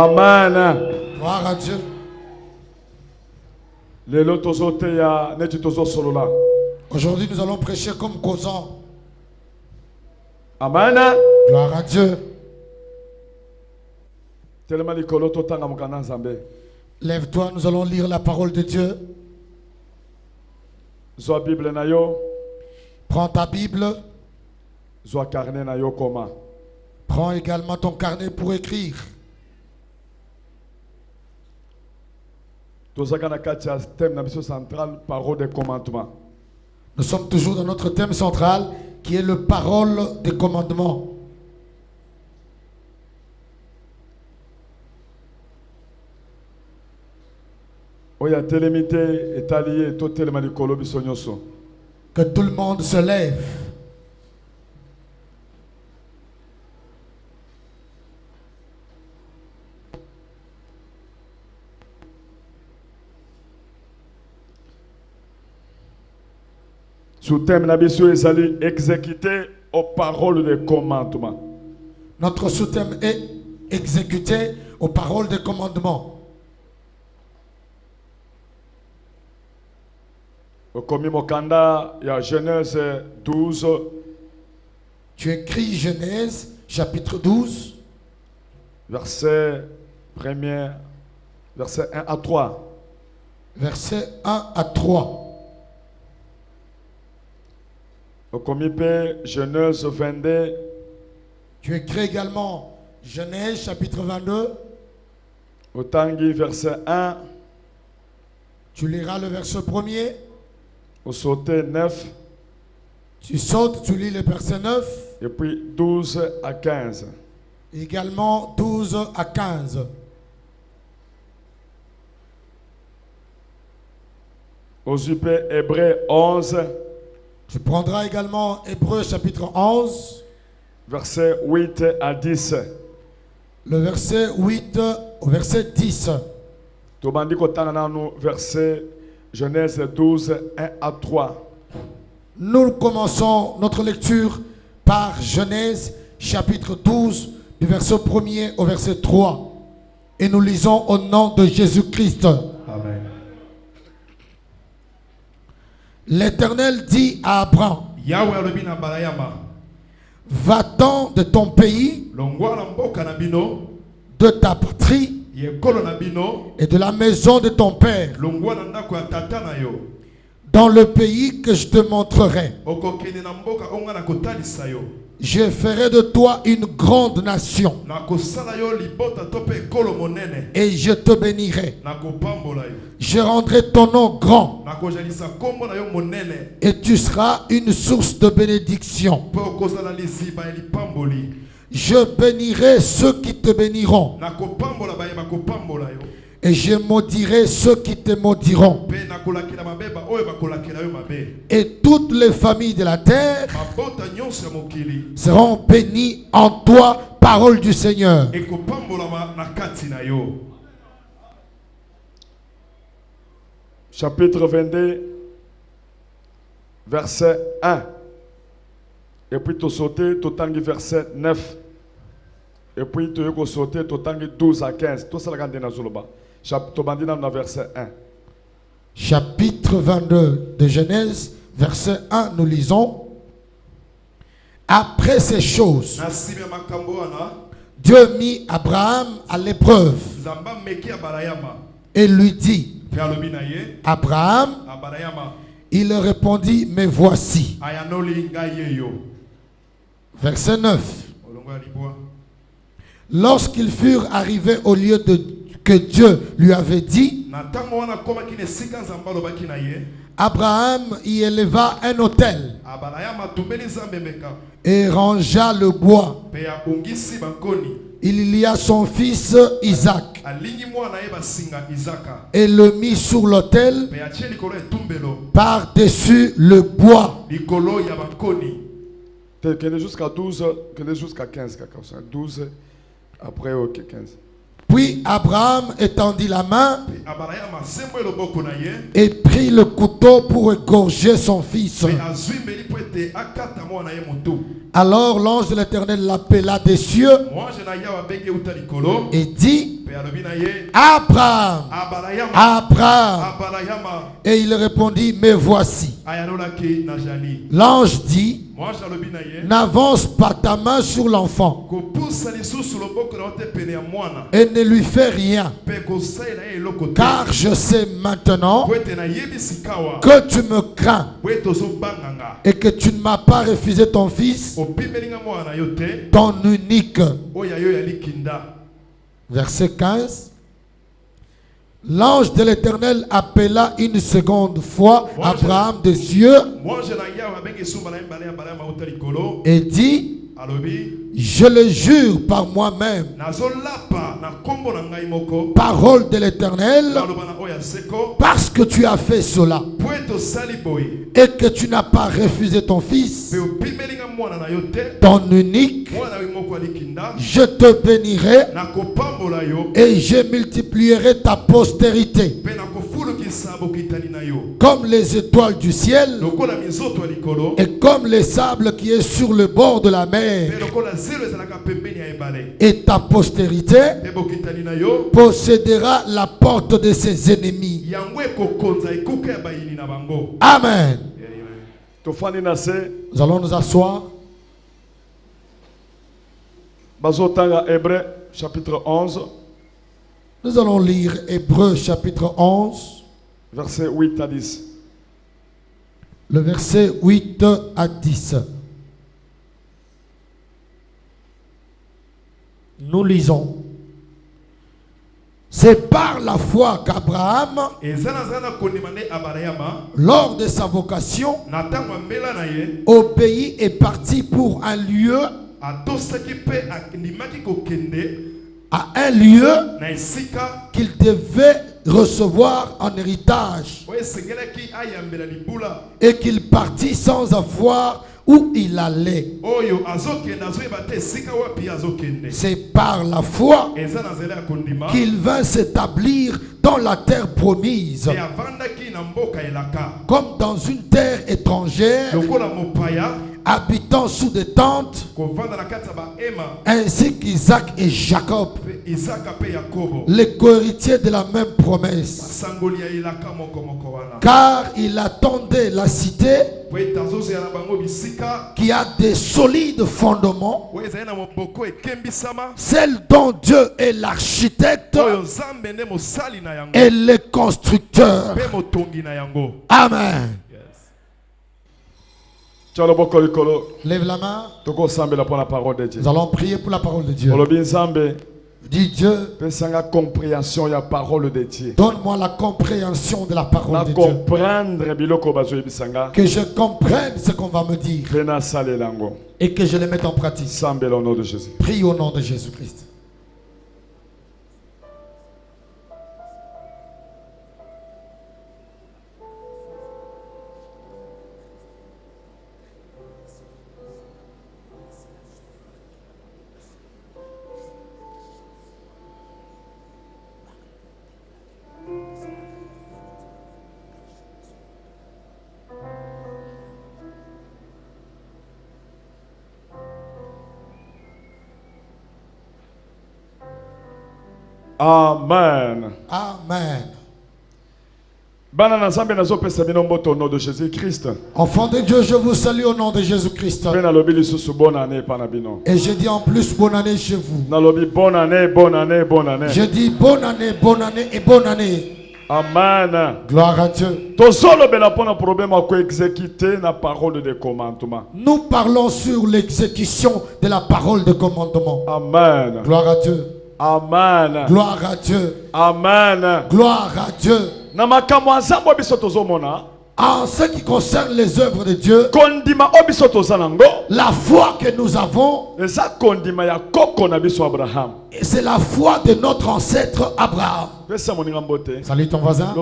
Amen. Gloire à Dieu. Aujourd'hui, nous allons prêcher comme causant. Amen. Gloire à Dieu. Lève-toi, nous allons lire la parole de Dieu. Prends ta Bible. Prends également ton carnet pour écrire. Nous sommes toujours dans notre thème central qui est le parole des commandements. Que tout le monde se lève. Sous-thème l'ambition est allé exécuter aux paroles des commandements. Notre sous-thème est exécuter aux paroles des commandements. Au commis Mokanda, il y a Genèse 12. Tu écris Genèse chapitre 12. Verset 1 à 3. Verset 1 à 3. Au commis Genèse 22. Tu écris également Genèse chapitre 22. Au Tanguy verset 1. Tu liras le verset 1er. Au sauté 9. Tu sautes, tu lis le verset 9. Et puis 12 à 15. Également 12 à 15. Au Zuppé Hébreu 11. Tu prendras également Hébreu chapitre 11. Verset 8 à 10. Le verset 8 au verset 10. Verset Genèse 12, 1 à 3. Nous commençons notre lecture par Genèse chapitre 12 du verset 1er au verset 3. Et nous lisons au nom de Jésus-Christ. Amen. L'Éternel dit à Abraham, va-t'en de ton pays, de ta patrie et de la maison de ton père, dans le pays que je te montrerai. Je ferai de toi une grande nation et je te bénirai. Je rendrai ton nom grand et tu seras une source de bénédiction. Je bénirai ceux qui te béniront et je maudirai ceux qui te maudiront. Et toutes les familles de la terre seront bénies en toi, parole du Seigneur. Chapitre 22, verset 1. Et puis tu sautes, tu tangues verset 9. Et puis tu sautes, tu tangues 12 à 15. Tout ça, chapitre verset 1. Chapitre 22 de Genèse, verset 1, nous lisons. Après ces choses, Dieu mit Abraham à l'épreuve et lui dit, Abraham, il répondit, me voici. Verset 9. Lorsqu'ils furent arrivés au lieu que Dieu lui avait dit, Abraham y éleva un autel et rangea le bois. Il y a son fils Isaac et le mit sur l'autel par-dessus le bois. Jusqu'à 12, jusqu'à 15, 12, après ok 15. Puis Abraham étendit la main et prit le couteau pour égorger son fils. Alors l'ange de l'Éternel l'appela des cieux et dit: Abraham, Abraham. Et il répondit: Me voici. L'ange dit: N'avance pas ta main sur l'enfant et ne lui fais rien, car je sais maintenant que tu me crains et que tu ne m'as pas refusé ton fils, ton unique. Verset 15. L'ange de l'Éternel appela une seconde fois Abraham des cieux et dit: Je le jure par moi-même, parole de l'Éternel, parce que tu as fait cela et que tu n'as pas refusé ton fils, ton unique, je te bénirai et je multiplierai ta postérité comme les étoiles du ciel et comme les sables qui est sur le bord de la mer. Et ta postérité possédera la porte de ses ennemis. Amen. Nous allons nous asseoir. Hébreux chapitre 11. Nous allons lire Hébreux chapitre 11. Verset 8 à 10. Le verset 8 à 10. Nous lisons: C'est par la foi qu'Abraham, lors de sa vocation, obéit et partit pour un lieu, à un lieu qu'il devait recevoir en héritage, et qu'il partit sans avoir où il allait. C'est par la foi qu'il vint s'établir dans la terre promise, comme dans une terre étrangère, habitant sous des tentes, ainsi qu'Isaac et Jacob, les cohéritiers de la même promesse. Car il attendait la cité qui a des solides fondements, celle dont Dieu est l'architecte et le constructeur. Amen. Lève la main. Nous allons prier pour la parole de Dieu. Dis Dieu, donne-moi la compréhension de la parole de Dieu, que je comprenne ce qu'on va me dire et que je le mette en pratique. Prie au nom de Jésus-Christ. Amen. Amen. Enfants de Dieu, je vous salue au nom de Jésus-Christ. Et je dis en plus bonne année chez vous. Bonne année, bonne année, bonne année. Je dis bonne année et bonne année. Amen. Gloire à Dieu. Nous parlons sur l'exécution de la parole de commandement. Amen. Gloire à Dieu. Amen. Gloire à Dieu. Amen. Gloire à Dieu. En ce qui concerne les œuvres de Dieu, la foi que nous avons, c'est la foi de notre ancêtre Abraham. Salut ton voisin.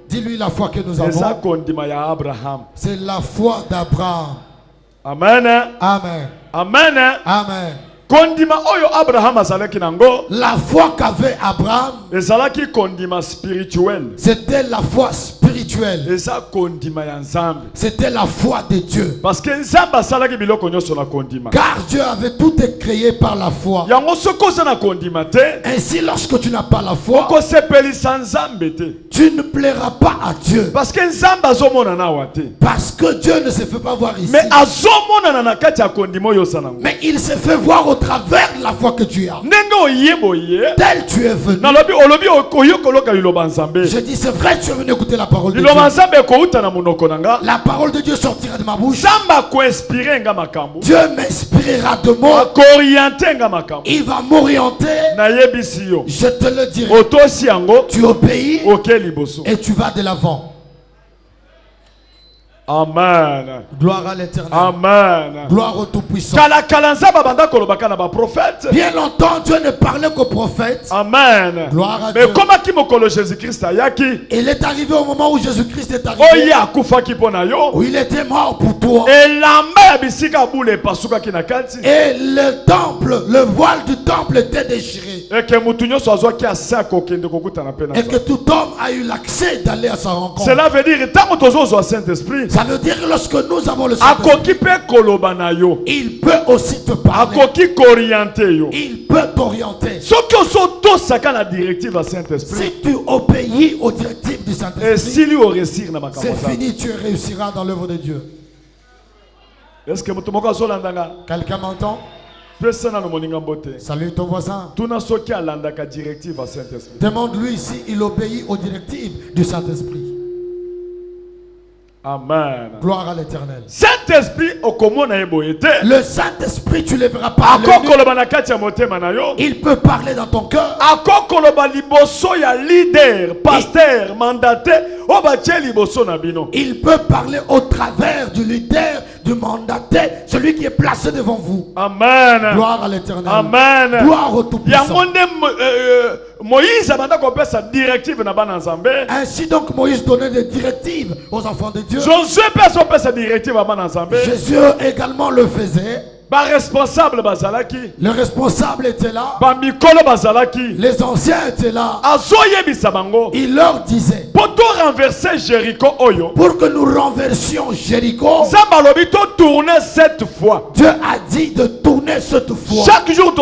Dis-lui la foi que nous avons. C'est la foi d'Abraham. Amen. Amen. Amen. Amen. La foi qu'avait Abraham, c'était la foi spirituelle. spirituelle. C'était la foi de Dieu. Parce que car Dieu avait tout créé par la foi. Ainsi, lorsque tu n'as pas la foi, tu ne plairas pas à Dieu. Parce que Dieu ne se fait pas voir ici. Mais il se fait voir au travers de la foi que tu as. Tel tu es venu. Je dis c'est vrai, tu es venu écouter la parole de Dieu. La parole de Dieu sortira de ma bouche. Dieu m'inspirera de mots. Il va m'orienter. Je te le dirai. Tu obéis et tu vas de l'avant. Amen. Gloire à l'Éternel. Amen. Gloire au Tout-Puissant. Bien longtemps, Dieu ne parlait qu'aux prophètes. Amen. Gloire à Dieu. Il est arrivé au moment où Jésus-Christ est arrivé. Où il était mort pour toi. Et le temple, le voile du temple était déchiré. Et que tout homme a eu l'accès d'aller à sa rencontre. Cela veut dire Saint-Esprit. Ça veut dire que lorsque nous avons le Saint-Esprit, il peut aussi te parler. Il peut t'orienter. Si tu obéis aux directives du Saint-Esprit, c'est fini, tu réussiras dans l'œuvre de Dieu. Est-ce que quelqu'un m'entend? Salut ton voisin. Demande-lui si il obéit aux directives du Saint-Esprit. Amen. Gloire à l'Éternel. Saint-Esprit, le Saint-Esprit, tu ne le verras pas. Il peut parler dans ton cœur. Leader, pasteur, mandataire. Il peut parler au travers du leader, du mandataire, celui qui est placé devant vous. Amen. Gloire à l'Éternel. Amen. Gloire au Tout-Puissant. Ainsi donc Moïse donnait des directives aux enfants de Dieu. Jésus également le faisait. Le responsable était là. Les anciens étaient là. Il leur disait, pour que nous renversions Jéricho, Dieu a dit de tourner cette fois. Chaque jour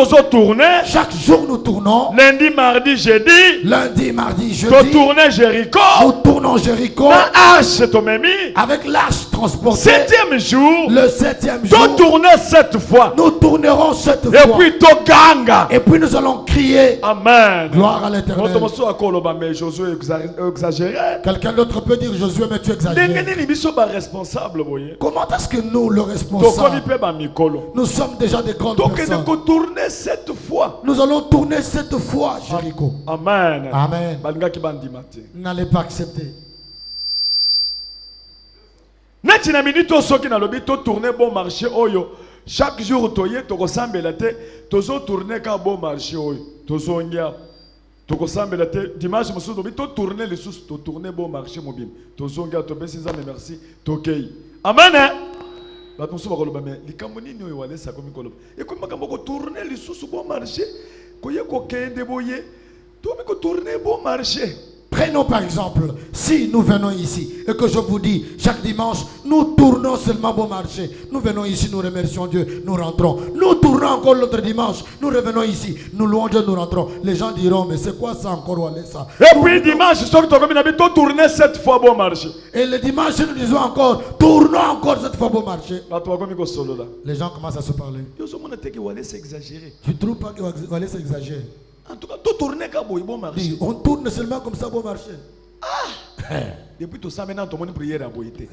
nous tournons. Lundi, mardi, jeudi. Nous tournons Jéricho. Avec l'arche transportée. Le septième jour. Nous tournerons cette fois. Et puis nous allons crier. Amen. Gloire à l'Éternel. Quelqu'un d'autre peut dire Josué, mais tu exagères. Comment est-ce que nous, le responsable, nous sommes déjà des grandes personnes. Nous allons tourner cette fois Jéricho. Amen. Amen. N'allez pas accepter. Chaque jour, tu tourner quand bon marché. Dimanche, tu tourner les sous, tu tourner bon marché mobile. Tu merci. Amen. Prenons par exemple, si nous venons ici et que je vous dis, chaque dimanche, nous tournons seulement bon marché. Nous venons ici, nous remercions Dieu, nous rentrons. Nous tournons encore l'autre dimanche, nous revenons ici, nous louons Dieu, nous rentrons. Les gens diront, mais c'est quoi ça encore, ça? Et puis dimanche, tourner cette fois bon marché. Et le dimanche, nous disons encore, tournons encore cette fois bon marché. Les gens commencent à se parler. Tu trouves pas que Wallet s'exagère? En tout cas, tout tourner comme bon marché. On tourne seulement comme ça bon marché. Depuis tout ça, maintenant, tout le monde prière à boïté.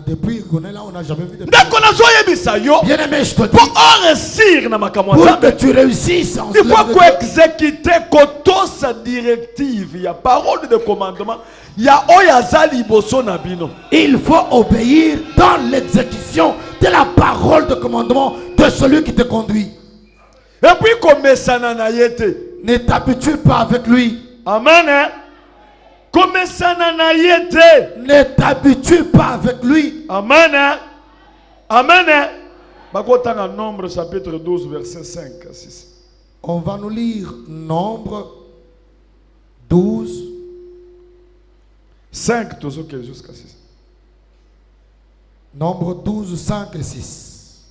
Depuis qu'on est là, on n'a jamais vu de prière. Bien-aimé, je te dis. Pour réussir dans ma pour que tu réussisses en il faut exécuter sa directive. Il y a parole de commandement. Il y a oyazali boso nabino. Il faut obéir dans l'exécution de la parole de commandement de celui qui te conduit. Et puis, comme ça n'a été. Ne t'habitue pas avec lui. Amen. Comme ça n'a été. Ne t'habitue pas avec lui. Amen. Amen. Nombre chapitre 12 verset 5 à 6. On va nous lire Nombre 12. 5 jusqu'à 6. Nombre 12, 5 et 6.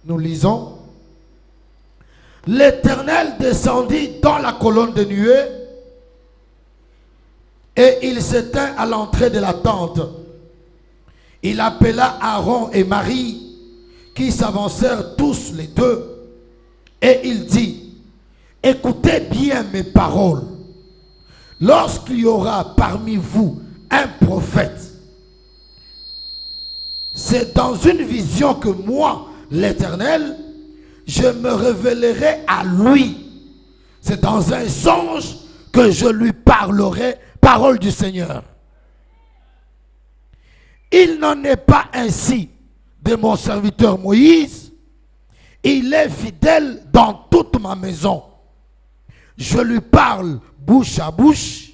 Nous lisons. L'Éternel descendit dans la colonne de nuée et il s'éteint à l'entrée de la tente. Il appela Aaron et Marie qui s'avancèrent tous les deux et il dit, écoutez bien mes paroles. Lorsqu'il y aura parmi vous un prophète, c'est dans une vision que moi, l'Éternel, je me révélerai à lui. C'est dans un songe que je lui parlerai, parole du Seigneur. Il n'en est pas ainsi de mon serviteur Moïse. Il est fidèle dans toute ma maison. Je lui parle bouche à bouche.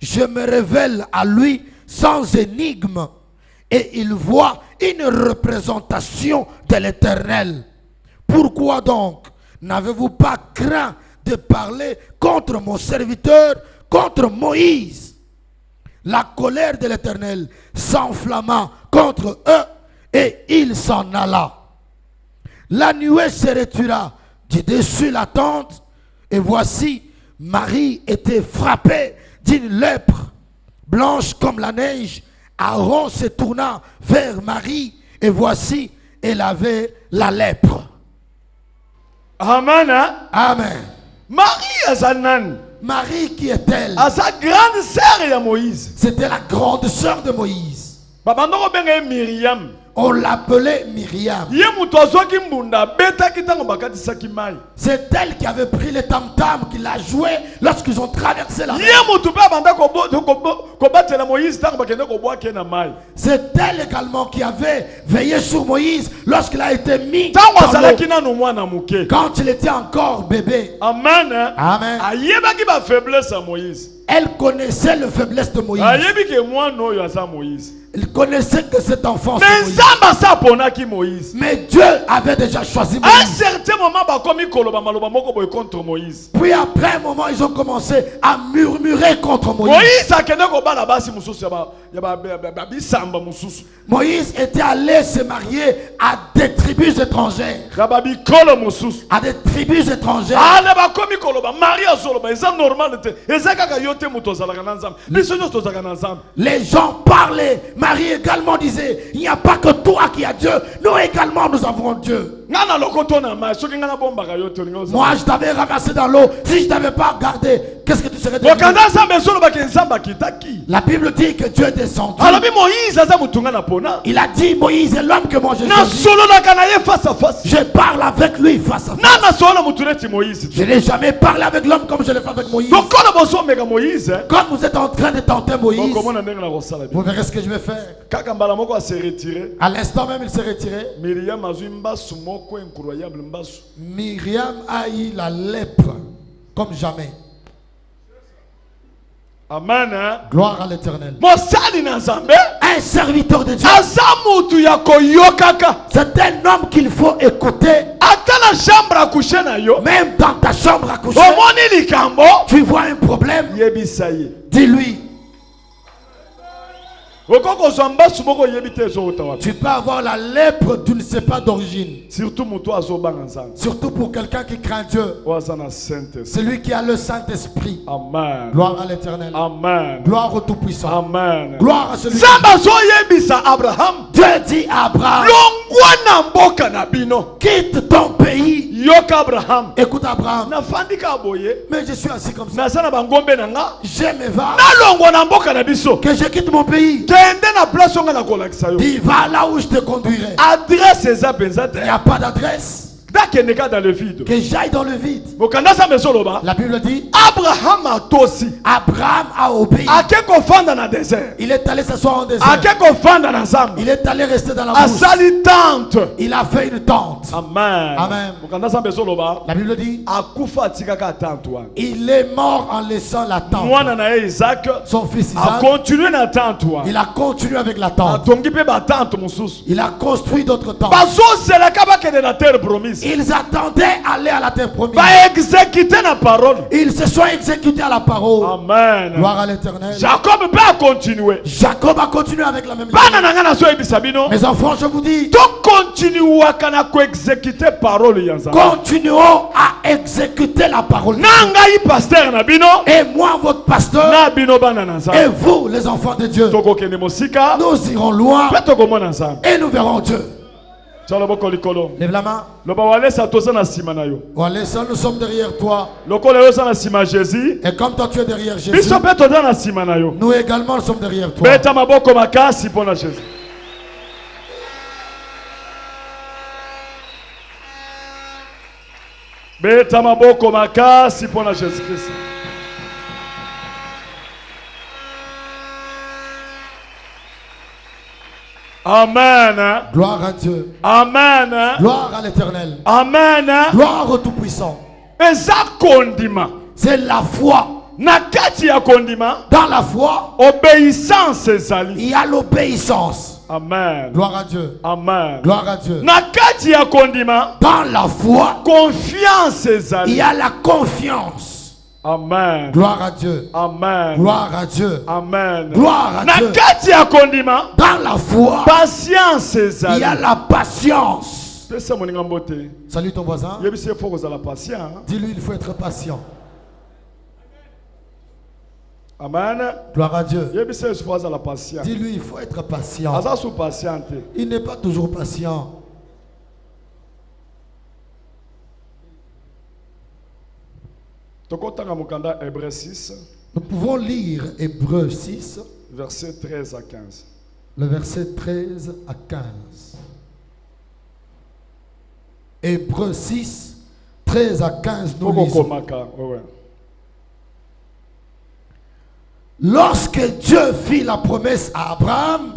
Je me révèle à lui sans énigme. Et il voit une représentation de l'Éternel. Pourquoi donc n'avez-vous pas craint de parler contre mon serviteur, contre Moïse? La colère de l'Éternel s'enflamma contre eux et il s'en alla. La nuée se retira du dessus la tente et voici, Marie était frappée d'une lèpre blanche comme la neige. Aaron se tourna vers Marie et voici, elle avait la lèpre. Amen. Amen. Marie Azanan. Marie qui est-elle? Sa grande sœur de Moïse. C'était la grande sœur de Moïse. Miriam. On l'appelait Myriam. C'est elle qui avait pris les tam-tams, qui l'a joué lorsqu'ils ont traversé la mer. C'est elle également qui avait veillé sur Moïse lorsqu'il a été mis dans l'eau, quand il était encore bébé. Amen. Amen. Elle connaissait la faiblesse de Moïse. Il connaissait que cet enfant c'est Moïse. Mais Dieu avait déjà choisi Moïse. À un certain moment, contre Moïse. Puis après un moment, ils ont commencé à murmurer contre Moïse. Moïse était allé se marier à des tribus étrangères. À des tribus étrangères. Les gens parlaient. Marie également disait, il n'y a pas que toi qui as Dieu, nous également nous avons Dieu. Moi je t'avais ramassé dans l'eau, si je t'avais pas gardé, qu'est-ce que tu serais devenu? La Bible dit que Dieu est descendu. Il a dit, Moïse est l'homme que moi j'ai choisi. Je parle avec lui face à face. Je n'ai jamais parlé avec l'homme comme je l'ai fait avec Moïse. Quand vous êtes en train de tenter Moïse, vous verrez ce que je vais faire. À l'instant même il s'est retiré. Myriam a eu la lèpre comme jamais. Amen. Gloire à l'Éternel. Un serviteur de Dieu. C'est un homme qu'il faut écouter. Même dans ta chambre à coucher, tu vois un problème, dis-lui. Tu peux avoir la lèpre, tu ne sais pas d'origine. Surtout pour quelqu'un qui craint Dieu. Celui qui a le Saint-Esprit. Amen. Gloire à l'Éternel. Amen. Gloire au Tout-Puissant. Amen. Gloire à celui qui... Dieu dit à Abraham, quitte ton pays. Écoute Abraham. Mais je suis assis comme ça. J'ai mes vaches. Que je quitte mon pays. Dis, va là où je te conduirai. Il n'y a pas d'adresse. Que j'aille dans le vide. La Bible dit, Abraham a obéi. Il est allé s'asseoir en désert. Il est allé rester dans la brousse. Il a fait une tente. Amen. Amen. La Bible dit, il est mort en laissant la tente. Son fils Isaac, il a continué avec la tente. Il a construit d'autres tentes. Ils attendaient aller à la terre promise. Exécuter la parole. Ils se sont exécutés à la parole. Amen. Gloire à l'Éternel. Jacob va continuer. Jacob a continué avec la même ligne. Mes enfants, je vous dis, continuons à exécuter la parole. Et moi, votre pasteur, et vous, les enfants de Dieu, nous irons loin et nous verrons Dieu. Lève la main. Walesa, nous sommes derrière toi. Et comme toi tu es derrière Jésus, nous également sommes derrière toi. Beta maboko makasi pona Jésus Christ. Amen. Gloire à Dieu. Amen. Gloire à l'Éternel. Amen. Gloire au Tout-Puissant. C'est la foi. Dans la foi, obéissance ezali. Il y a l'obéissance. Amen. Gloire à Dieu. Amen. Gloire à Dieu. Dans la foi, confiance ezali. Il y a la confiance. Amen. Gloire à Dieu. Amen. Gloire à Dieu. Amen. Gloire à Dieu. Dans la foi, patience ezali. Il y a la patience. Salut ton voisin. Dis-lui, il faut être patient. Amen. Gloire à Dieu. Dis-lui, il faut être patient. Il n'est pas toujours patient. Nous pouvons lire Hébreux 6, verset 13 à 15. Le verset 13 à 15. Hébreux 6, 13 à 15, nous lisons. Lorsque Dieu fit la promesse à Abraham,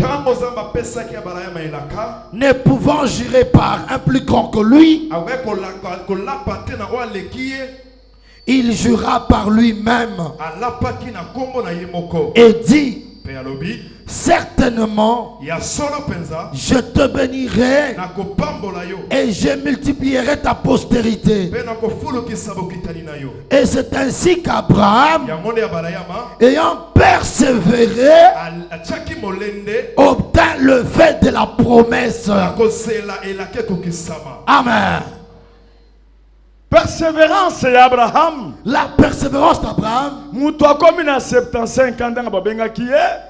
ne pouvant jurer par un plus grand que lui, il jura par lui-même et dit: certainement, je te bénirai et je multiplierai ta postérité. Et c'est ainsi qu'Abraham, ayant persévéré, obtint le fait de la promesse. Amen. Persévérance et Abraham. La persévérance d'Abraham.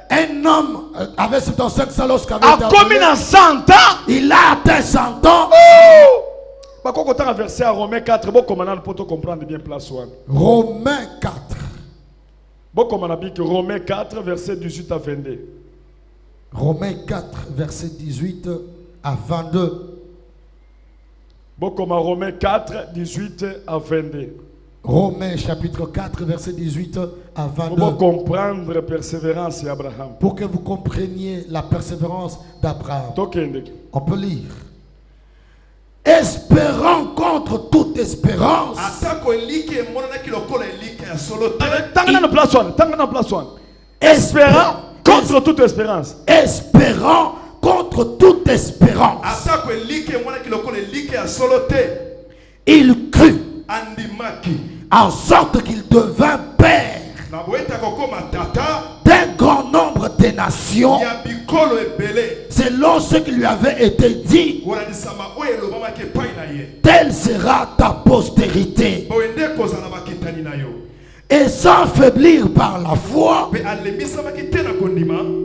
Un homme avait 75 ans lorsqu'il avait été 100 ans. Il a atteint 100 ans. Verset à Romains 4. Comprendre bien place. Romains 4. Romains 4, verset 18 à 22. Romains 4, verset 18 à 22. Romains 4, 18 à 22. Romains chapitre 4, verset 18 à 22. Pour comprendre la persévérance d'Abraham. Pour que vous compreniez la persévérance d'Abraham. On peut lire. Espérant contre toute espérance. Espérant contre toute espérance. Espérant contre toute espérance. Il crut en sorte qu'il devint père d'un grand nombre de nations, selon ce qui lui avait été dit: telle sera ta postérité. Et sans faiblir par la foi,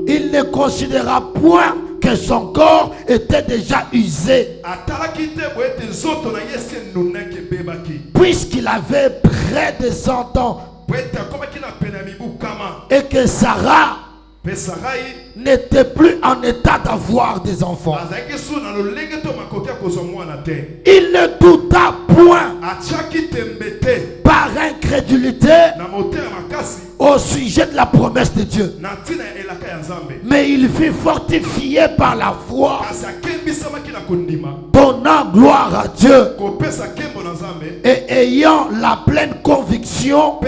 il ne considéra point que son corps était déjà usé, puisqu'il avait près de 100 ans, et que Sarah n'était plus en état d'avoir des enfants. Il ne douta point par incrédulité au sujet de la promesse de Dieu, mais il fut fortifié par la foi, donnant gloire à Dieu et ayant la pleine conviction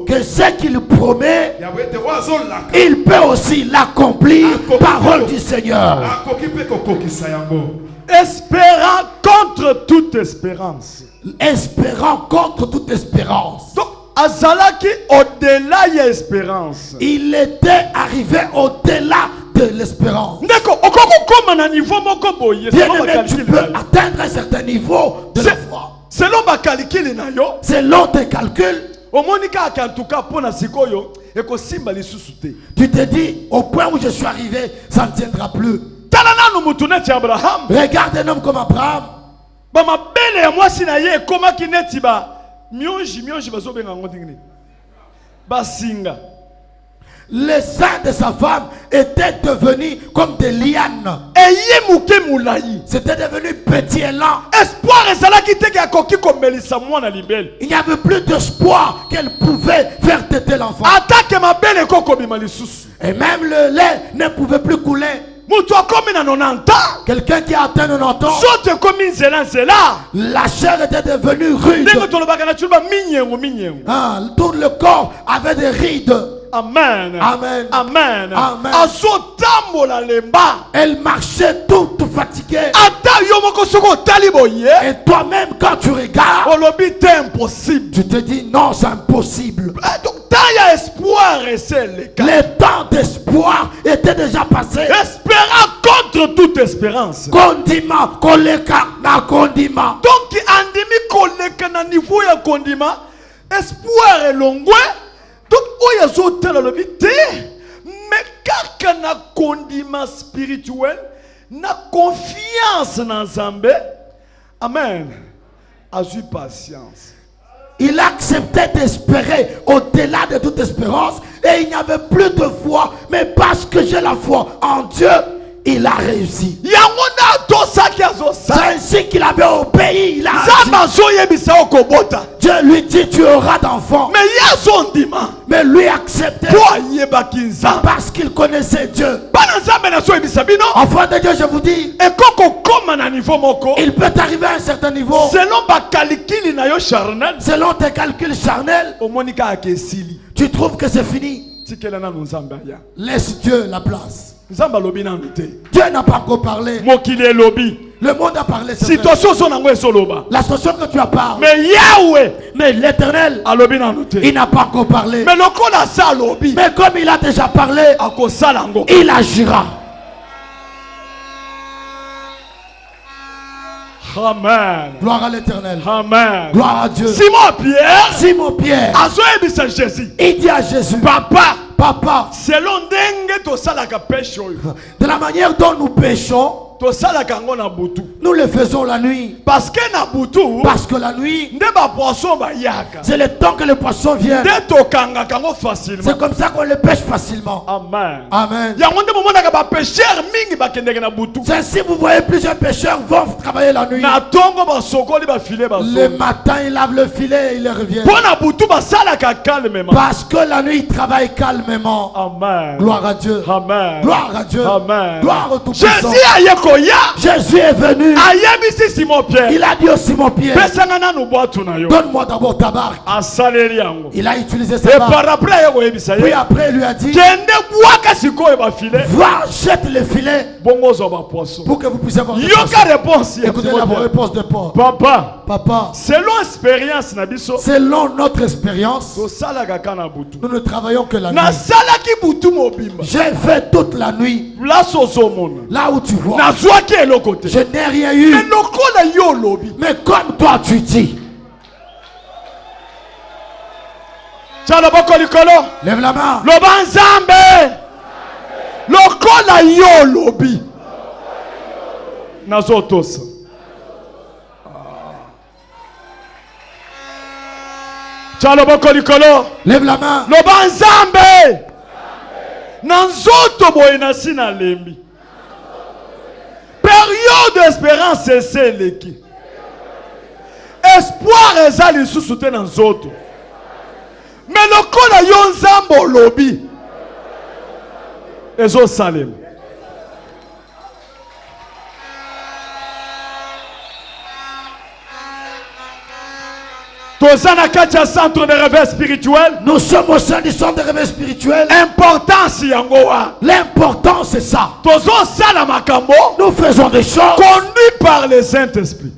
que ce qu'il promet, il peut aussi l'accomplir. Parole du Seigneur. Espérant contre toute espérance. Espérant contre toute espérance. Donc, azalaki au-delà de l'espérance. Il était arrivé au-delà de l'espérance. Bien-aimé, tu peux atteindre un certain niveau de la foi. Selon tes calculs. Tu te dis, au point où je suis arrivé, ça ne tiendra plus. Regarde un homme comme Abraham. Les seins de sa femme étaient devenus comme des lianes. C'était devenu petit et lent. Il n'y avait plus d'espoir qu'elle pouvait faire téter l'enfant. Et même le lait ne pouvait plus couler. Quelqu'un qui a atteint 90 ans, la chair était devenue rude. Tout le corps avait des rides. Amen. Amen. Amen. Amen. Elle marchait toute fatiguée. Et toi-même, quand tu regardes, tu te dis non, c'est impossible. Les temps d'espoir étaient déjà passés. Espérant contre toute espérance. Condiment, koleka na condiment. Donc, andimi koleka na niveau ya condiment. Espoir est longwe. Donc, mais quand on a condiment spirituel, na confiance dans Zambé, amen, a eu patience. Il acceptait d'espérer au-delà de toute espérance et il n'y avait plus de foi, mais parce que j'ai la foi en Dieu, il a réussi. C'est ainsi qu'il avait obéi. Il a Dieu lui dit tu auras d'enfants. Mais lui acceptait parce qu'il connaissait Dieu. Enfant de Dieu, je vous dis, il peut arriver à un certain niveau. Selon tes calculs charnels, tu trouves que c'est fini. Laisse Dieu la place. Dieu n'a pas encore parlé. Le monde a parlé. La situation que tu as parlé. Mais l'Éternel, il n'a pas encore parlé. Mais comme il a déjà parlé, il agira. Amen. Gloire à l'Éternel. Amen. Gloire à Dieu. Simon Pierre. Il dit à Jésus, Papa, de la manière dont nous péchons, nous le faisons la nuit. Parce que la nuit, c'est le temps que le poisson vient. C'est comme ça qu'on le pêche facilement. Amen. Amen. C'est ainsi vous voyez plusieurs pêcheurs vont travailler la nuit. Le matin, ils lavent le filet et ils reviennent. Parce que la nuit, ils travaillent calmement. Amen. Gloire à Dieu. Amen. Gloire à Dieu. Amen. Gloire au Tout-Puissant. Jésus est venu. Il a dit au Simon Pierre, donne-moi d'abord ta barque. Il a utilisé sa barque. Puis après il lui a dit, va, jette le filet pour que vous puissiez avoir des poissons. Écoutez la réponse de Paul. Papa, selon notre expérience, nous ne travaillons que la nuit. J'ai fait toute la nuit. Là où tu vois, je n'ai rien eu. Mais comme toi tu dis, lève la main. Lève la main. Période d'espérance, c'est l'équipe. Espoir est à l'issue dans les autres. Mais le col a yon zambo lobby. Ezo Salem. Centre de réveil spirituel. Nous sommes au sein du centre de réveil spirituel. L'important c'est ça. Nous Nous faisons des choses conduites par le Saint-Esprit.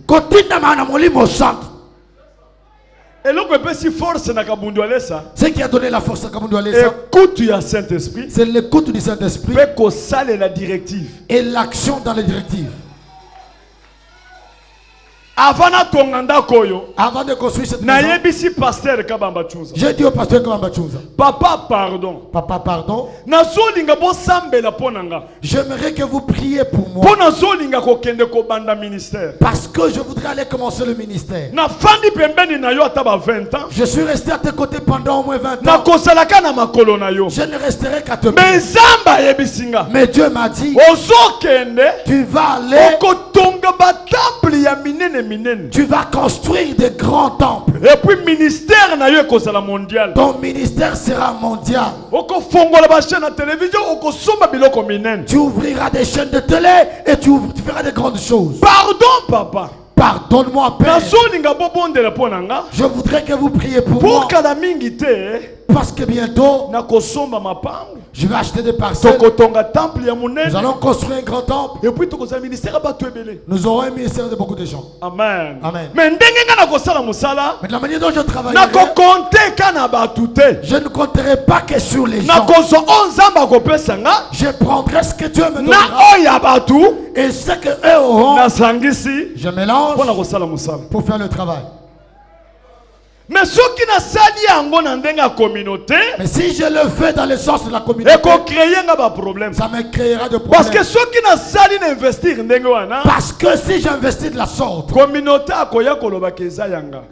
Et l'on peut si force na kabundu alesa. Ce qui a donné la force à Kabundu Alesa, écoute du Saint-Esprit. c'est l'écoute du Saint-Esprit Peut qu'on sale la directive. et l'action dans les directives. Avant de construire cette maison, pasteur Kabamba Chunza. j'ai dit au pasteur Kabamba Chunza, Papa, pardon. Papa, pardon. J'aimerais que vous priez pour moi. Parce que je voudrais aller commencer le ministère. Je suis resté à tes côtés pendant au moins 20 ans. Je ne resterai qu'à te prier. Mais Dieu m'a dit, tu vas aller. Tu vas construire des grands temples. Et puis ministère na yo kozala mondial. Ton ministère sera mondial. Tu ouvriras des chaînes de télé et tu feras des grandes choses. Pardon papa. Pardonne-moi Père. Je voudrais que vous priez pour moi. Parce que bientôt, je vais acheter des parcelles. Nous allons construire un grand temple. Nous aurons un ministère de beaucoup de gens. Amen. Amen. Mais de la manière dont je travaillerai, je ne compterai pas que sur les gens. Je prendrai ce que Dieu me donnera. Et ce que eux auront, je mélange pour faire le travail. Mais si je le fais dans le sens de la communauté, ça me créera de problèmes. Parce que ceux qui investir, parce que si j'investis de la sorte,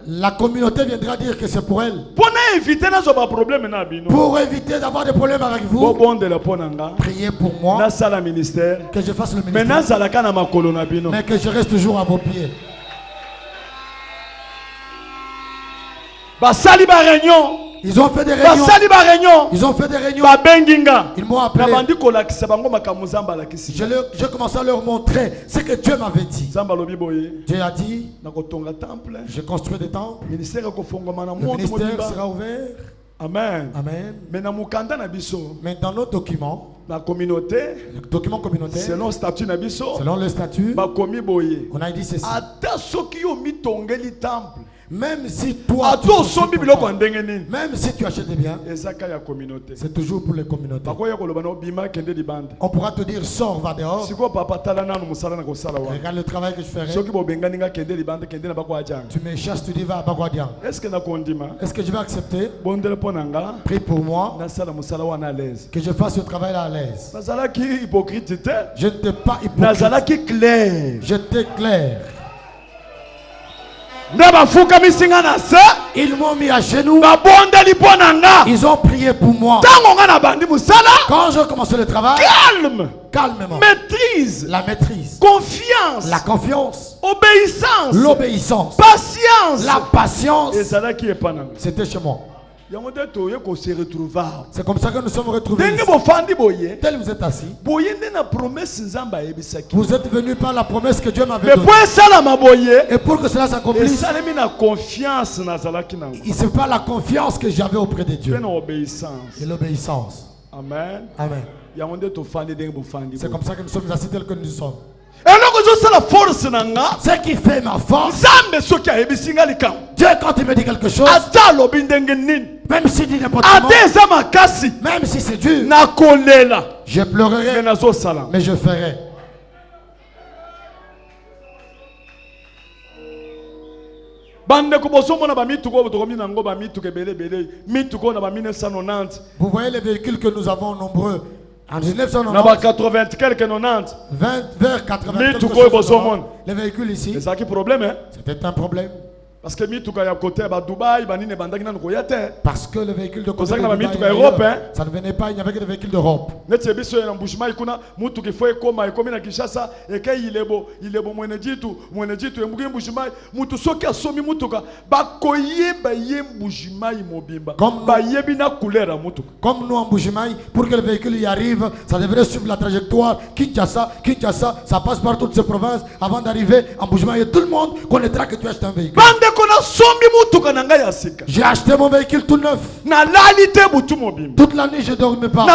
la communauté viendra dire que c'est pour elle. Pour éviter d'avoir des problèmes avec vous, priez pour moi, que je fasse le ministère, mais que je reste toujours à vos pieds. Ils ont fait des réunions. Ils ont fait des réunions. Ils m'ont appelé. Je commençais à leur montrer ce que Dieu m'avait dit. Dieu a dit, je construis des temples. Le ministère sera ouvert. Amen. Amen. Mais dans nos documents, la communauté, le document communautaire, selon le statut, on a dit ceci. Même si toi, même si tu achètes des biens, c'est toujours pour les communautés. On pourra te dire, sors, va dehors. Regarde le travail que je ferai. Tu me chasses, tu dis, va à Bagwadian. Est-ce que je vais accepter? Prie pour moi, que je fasse ce travail à l'aise. Je n'étais pas hypocrite. J'étais clair. Ils m'ont mis à genoux. Ils ont prié pour moi. Quand je commençais le travail, calmement. Maîtrise. La maîtrise. Confiance. La confiance. Obéissance. L'obéissance. Patience. La patience. C'était chez moi. C'est comme ça que nous sommes retrouvés. Tel vous êtes assis. Vous êtes venus par la promesse que Dieu m'avait donnée. Et pour que cela s'accomplisse, c'est pas la confiance que j'avais auprès de Dieu. Et l'obéissance. Amen. Amen. C'est comme ça que nous sommes assis tels que nous sommes. Ce qui fait ma force, Dieu quand il me dit quelque chose, même s'il dit n'importe comment, même si c'est dur, je pleurerai, mais je ferai. Vous voyez les véhicules que nous avons nombreux. En 1990, vers 80, les véhicules ici, c'était un problème. Parce que Dubaï, parce que le véhicule de côté de Dubaï, ça ne venait pas, il n'y avait que des véhicules d'Europe. Comme nous en Mbujimaï, pour que le véhicule y arrive, ça devrait suivre la trajectoire Kinshasa, ça passe par toutes ces provinces avant d'arriver en Mbujimaï et tout le monde connaîtra que tu achètes un véhicule. J'ai acheté mon véhicule tout neuf. Toute la nuit je ne dormais pas.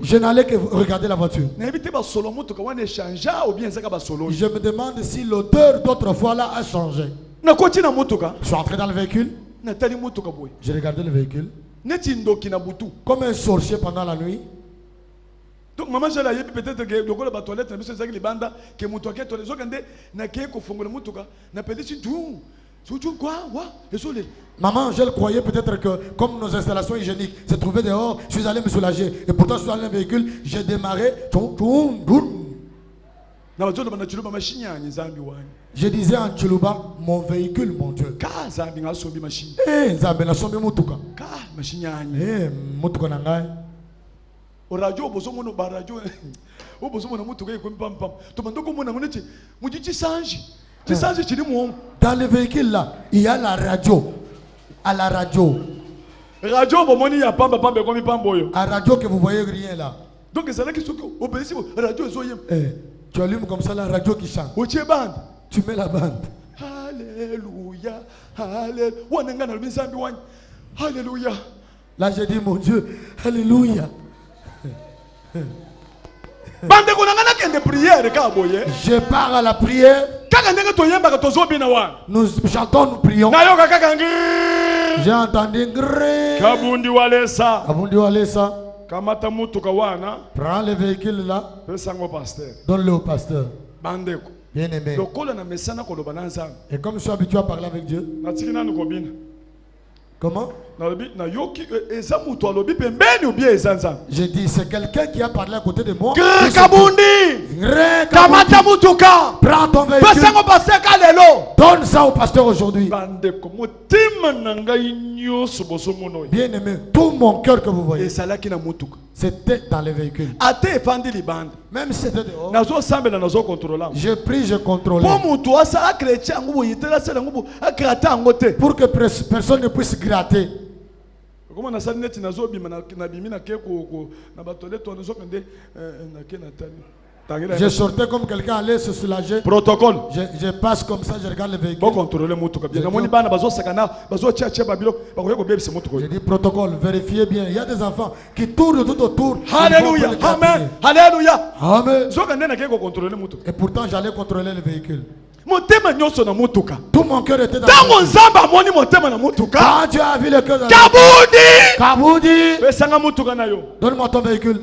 Je n'allais que regarder la voiture. Je me demande si l'odeur d'autrefois là a changé. Je suis entré dans le véhicule. J'ai regardé le véhicule. Comme un sorcier pendant la nuit. Donc maman j'ai la peut-être que le gars la toilette na biso zaki libanda que mutu ake toilette zokande na ke ko fongola mutuka na pelisi tout quoi wa désolé. Maman, je le croyais peut-être que comme nos installations hygiéniques se trouvaient dehors, je suis allé me soulager et pourtant je suis allé dans le véhicule, j'ai démarré. Je disais en Tchoulouba, mon véhicule, mon Dieu. Au radio, bozo mono baradio, au bozo mono mutuka iko pam. Tomandoko mona monete, mudi tu change tu dis moi. Dans le véhicule là, il y a la radio. À la radio. Radio bomoni ya pamba comme pamboyo. À radio que vous voyez rien là. Donc c'est là qui sont au pays radio zoyem. Tu allumes comme ça la radio qui chante. Au bande. Tu mets la bande. Alléluia. Alléluia. Alléluia. Là j'ai dit mon Dieu, alléluia. Je pars à la prière. Nous chantons, nous prions. J'ai entendu Kabundi Walesa. Prends le véhicule là. Donne-le au pasteur. Bien aimé. Et comme je suis habitué à parler avec Dieu. Comment? J'ai dit, c'est quelqu'un qui a parlé à côté de moi. Prends ton véhicule. Donne ça au pasteur aujourd'hui. Bien aimé, tout mon cœur que vous voyez, c'était dans les véhicules. Même si c'était dehors, je prie, je contrôle. Pour que personne ne puisse gratter. Je sortais comme quelqu'un allait se soulager. Protocole. Je passe comme ça, je regarde le véhicule. Je dis protocole, vérifiez bien. Il y a des enfants qui tournent tout autour. Alléluia. Amen. Alléluia. Amen. Et pourtant, j'allais contrôler le véhicule. Tout mon cœur était dans le véhicule. Quand Dieu a vu le cœur dans le véhicule. Donne-moi ton véhicule.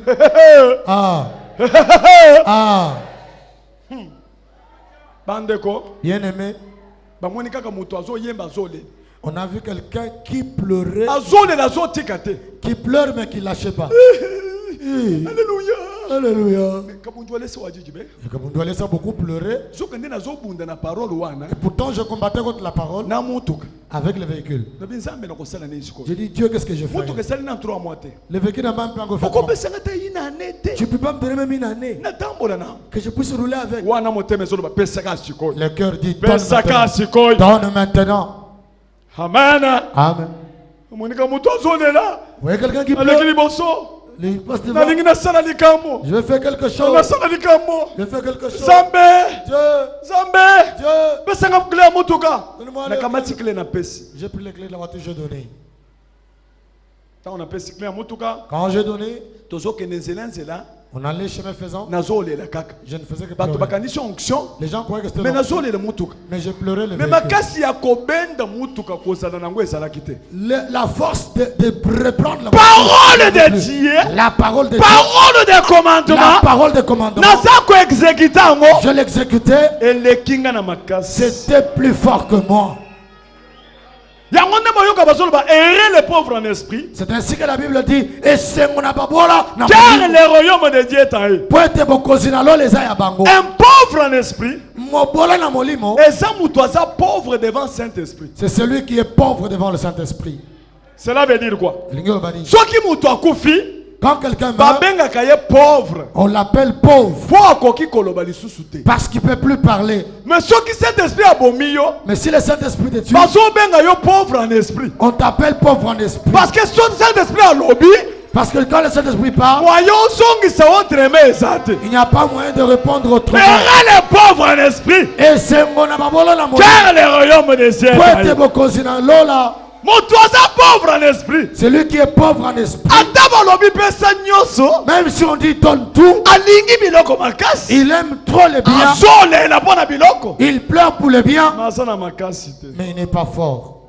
Bien aimé, on a vu quelqu'un qui pleurait, qui pleure mais qui ne lâchait pas. Alléluia. Alléluia. Et comme on doit laisser beaucoup pleurer. Et pourtant je combattais contre la parole avec le véhicule. J'ai dit Dieu, qu'est-ce que je fais? Le véhicule n'a même pas encore fait. Tu ne peux pas me donner même une année que je puisse rouler avec. Le cœur dit donne maintenant. Amen. Amen. Vous voyez quelqu'un qui pleure? Je vais faire quelque chose. Je vais faire quelque chose. J'ai pris les clés de la voiture, j'ai donné. Quand j'ai donné, on allait chemin faisant. Je ne faisais que pleurer. Les gens croyaient que c'était mais je pleurais le véhicule. La force de reprendre la parole de Dieu. La parole de parole de commandement. La parole de commandement. Je l'exécutais. C'était plus fort que moi. Le pauvre en esprit. C'est ainsi que la Bible dit. Car le royaume de Dieu est en eux. Un pauvre en esprit. Pauvre devant Saint-Esprit. C'est celui qui est pauvre devant le Saint-Esprit. Cela veut dire quoi? Quand quelqu'un meurt, on l'appelle pauvre. Parce qu'il ne peut plus parler. Mais si le Saint-Esprit te tue, on t'appelle pauvre en esprit. Parce que son Saint-Esprit a lobby. Parce que quand le Saint-Esprit parle, il n'y a pas moyen de répondre autrement. Les pauvres en esprit. Et c'est mon amabolo la car le royaume des cieux. Pauvre en esprit. Celui qui est pauvre en esprit. Même si on dit donne tout, il aime trop les biens. Il pleure pour les biens, mais il n'est pas fort.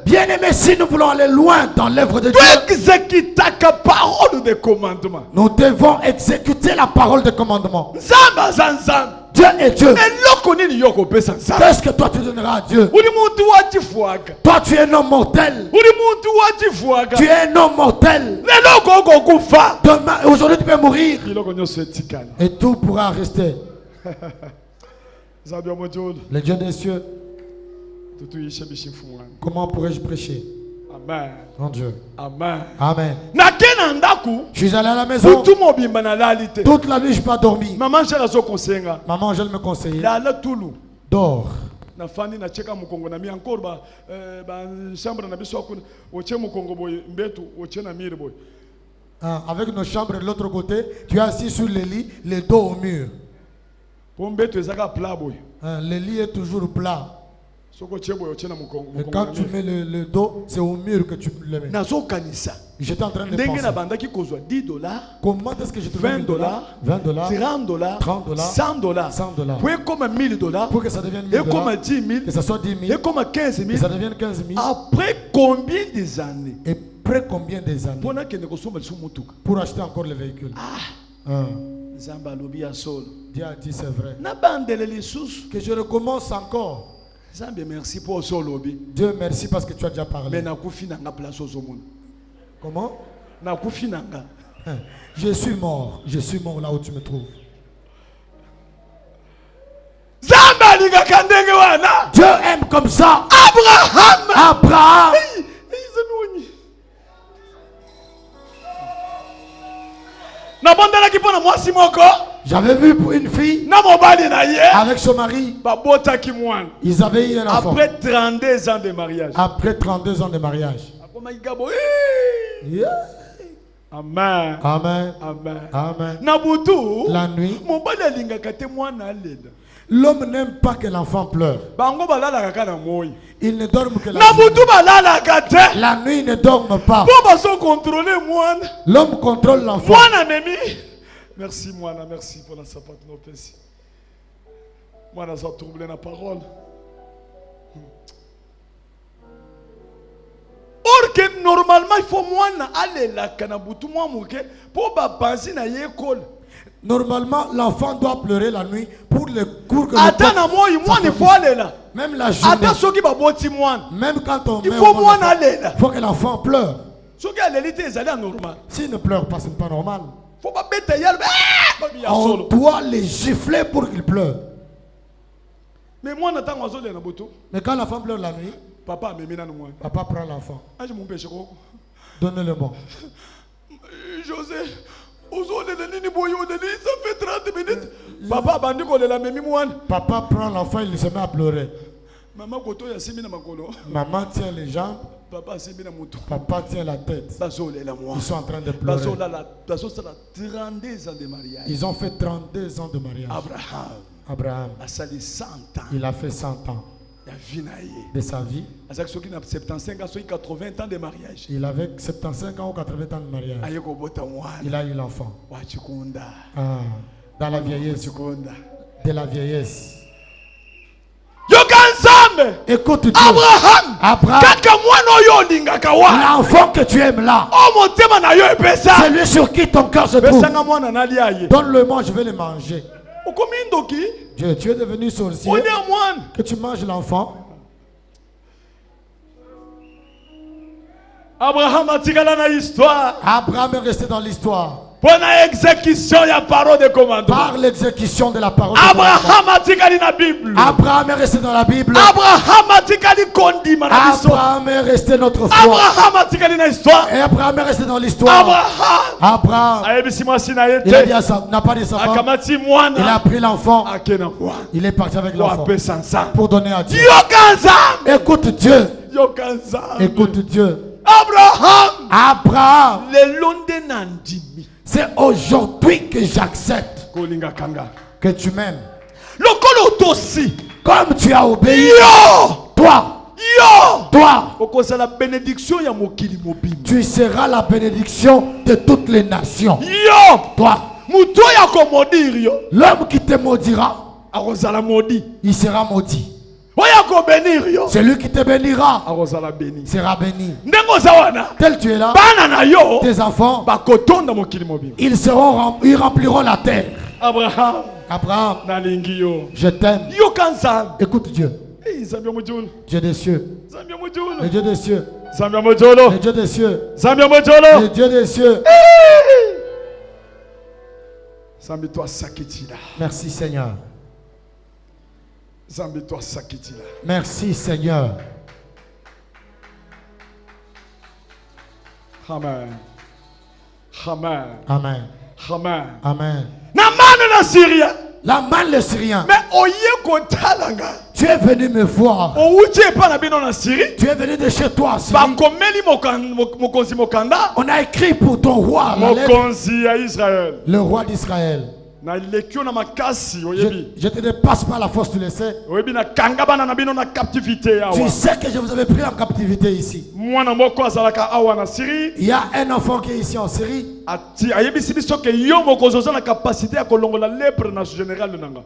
Bien aimé, si nous voulons aller loin dans l'œuvre de Dieu, nous devons exécuter la parole de commandement. Dieu est Dieu. Qu'est-ce que toi tu donneras à Dieu? Toi tu es un homme mortel. Tu es un homme mortel. Demain, aujourd'hui tu peux mourir. Et tout pourra rester. Le Dieu des cieux. Comment pourrais-je prêcher? Amen. Mon Dieu. Amen. Amen. Je suis allé à la maison. Toute la nuit, je n'ai pas dormi. Maman, je me conseille. Dors. Avec nos chambres de l'autre côté, tu es assis sur le lit, le dos au mur. Le lit est toujours plat. Et quand tu mets le dos, c'est au mur que tu le mets. J'étais en train de penser. 10 $, comment est-ce que je trouve 20 $, 20 $, 30 $, 30 $, 100 $, 100 $. Pour comme 1000 $, pour que ça devienne 1000 $, et comme 10 000, que ça soit 10 000, et comme 15 000, que ça devienne 15 000. Après combien des années? Et après combien des années? Pour acheter encore le véhicule. Dieu a dit c'est vrai. Que je recommence encore. Dieu merci parce que tu as déjà parlé. Comment? Je suis mort là où tu me trouves. Dieu aime comme ça. Abraham. J'avais vu pour une fille avec son mari. Ils avaient eu un enfant. Après 32 ans de mariage. Après 32 ans de mariage. Yeah. Amen. Amen. Amen. Amen. Nabutu. La nuit. L'homme n'aime pas que l'enfant pleure. Il ne dort que la nuit. La nuit, il ne dort pas. L'homme contrôle l'enfant. Merci, Moana, merci pour la sapate no pesi. Moana, ça trouble la parole. Or que normalement, il faut Moana aller la canabutu moamouke pour penser na l'école. Normalement, l'enfant doit pleurer la nuit pour le cours que attends, moi, il faut aller là. Même la journée. Même quand on il faut Moana aller là. Il faut que l'enfant pleure. S'il ne pleure pas, ce n'est pas normal. On doit les gifler pour qu'ils pleurent. Mais quand l'enfant pleure la nuit, papa prend l'enfant. Donne-le-moi. José, ça fait 30 minutes. Papa prend l'enfant, il se met à pleurer. Maman tient les jambes. Papa tient la tête. Ils sont en train de pleurer. Ils ont fait 32 ans de mariage. Abraham. Il a fait 100 ans de sa vie. Il avait 75 ans ou 80 ans de mariage. Il a eu l'enfant. Dans la vieillesse. De la vieillesse. Écoute Dieu. Abraham. L'enfant que tu aimes là. C'est lui sur qui ton cœur se trouve. Donne-le-moi, je vais le manger. Dieu, tu es devenu sorcier. Que tu manges l'enfant. Abraham est resté dans l'histoire. Abraham est resté dans l'histoire. Par l'exécution de la parole de Abraham est resté dans la Bible. Abraham est resté notre foi. Et Abraham est resté dans l'histoire. Abraham, il a dit à ça, n'a pas dit sa femme. Il a pris l'enfant. Il est parti avec l'enfant pour donner à Dieu. Écoute Dieu. Écoute Dieu. Abraham, c'est aujourd'hui que j'accepte que tu m'aimes. Comme tu as obéi, toi, tu seras la bénédiction de toutes les nations. Toi, l'homme qui te maudira, il sera maudit. Celui qui te bénira sera béni. Tel tu es là, tes enfants, ils rempliront la terre. Abraham, je t'aime. Écoute Dieu. Dieu des cieux. Le Dieu des cieux. Le Dieu des cieux. Le Dieu des cieux. Merci Seigneur. Merci Seigneur. Amen. Amen. Amen. Amen. Amen. La manne le Syrien. Mais tu es venu me voir. Tu es venu de chez toi. On a écrit pour ton roi le roi d'Israël. Je te dépasse par la force, tu le sais. Tu sais que je vous avais pris en captivité ici. Il y a un enfant qui est ici en Syrie.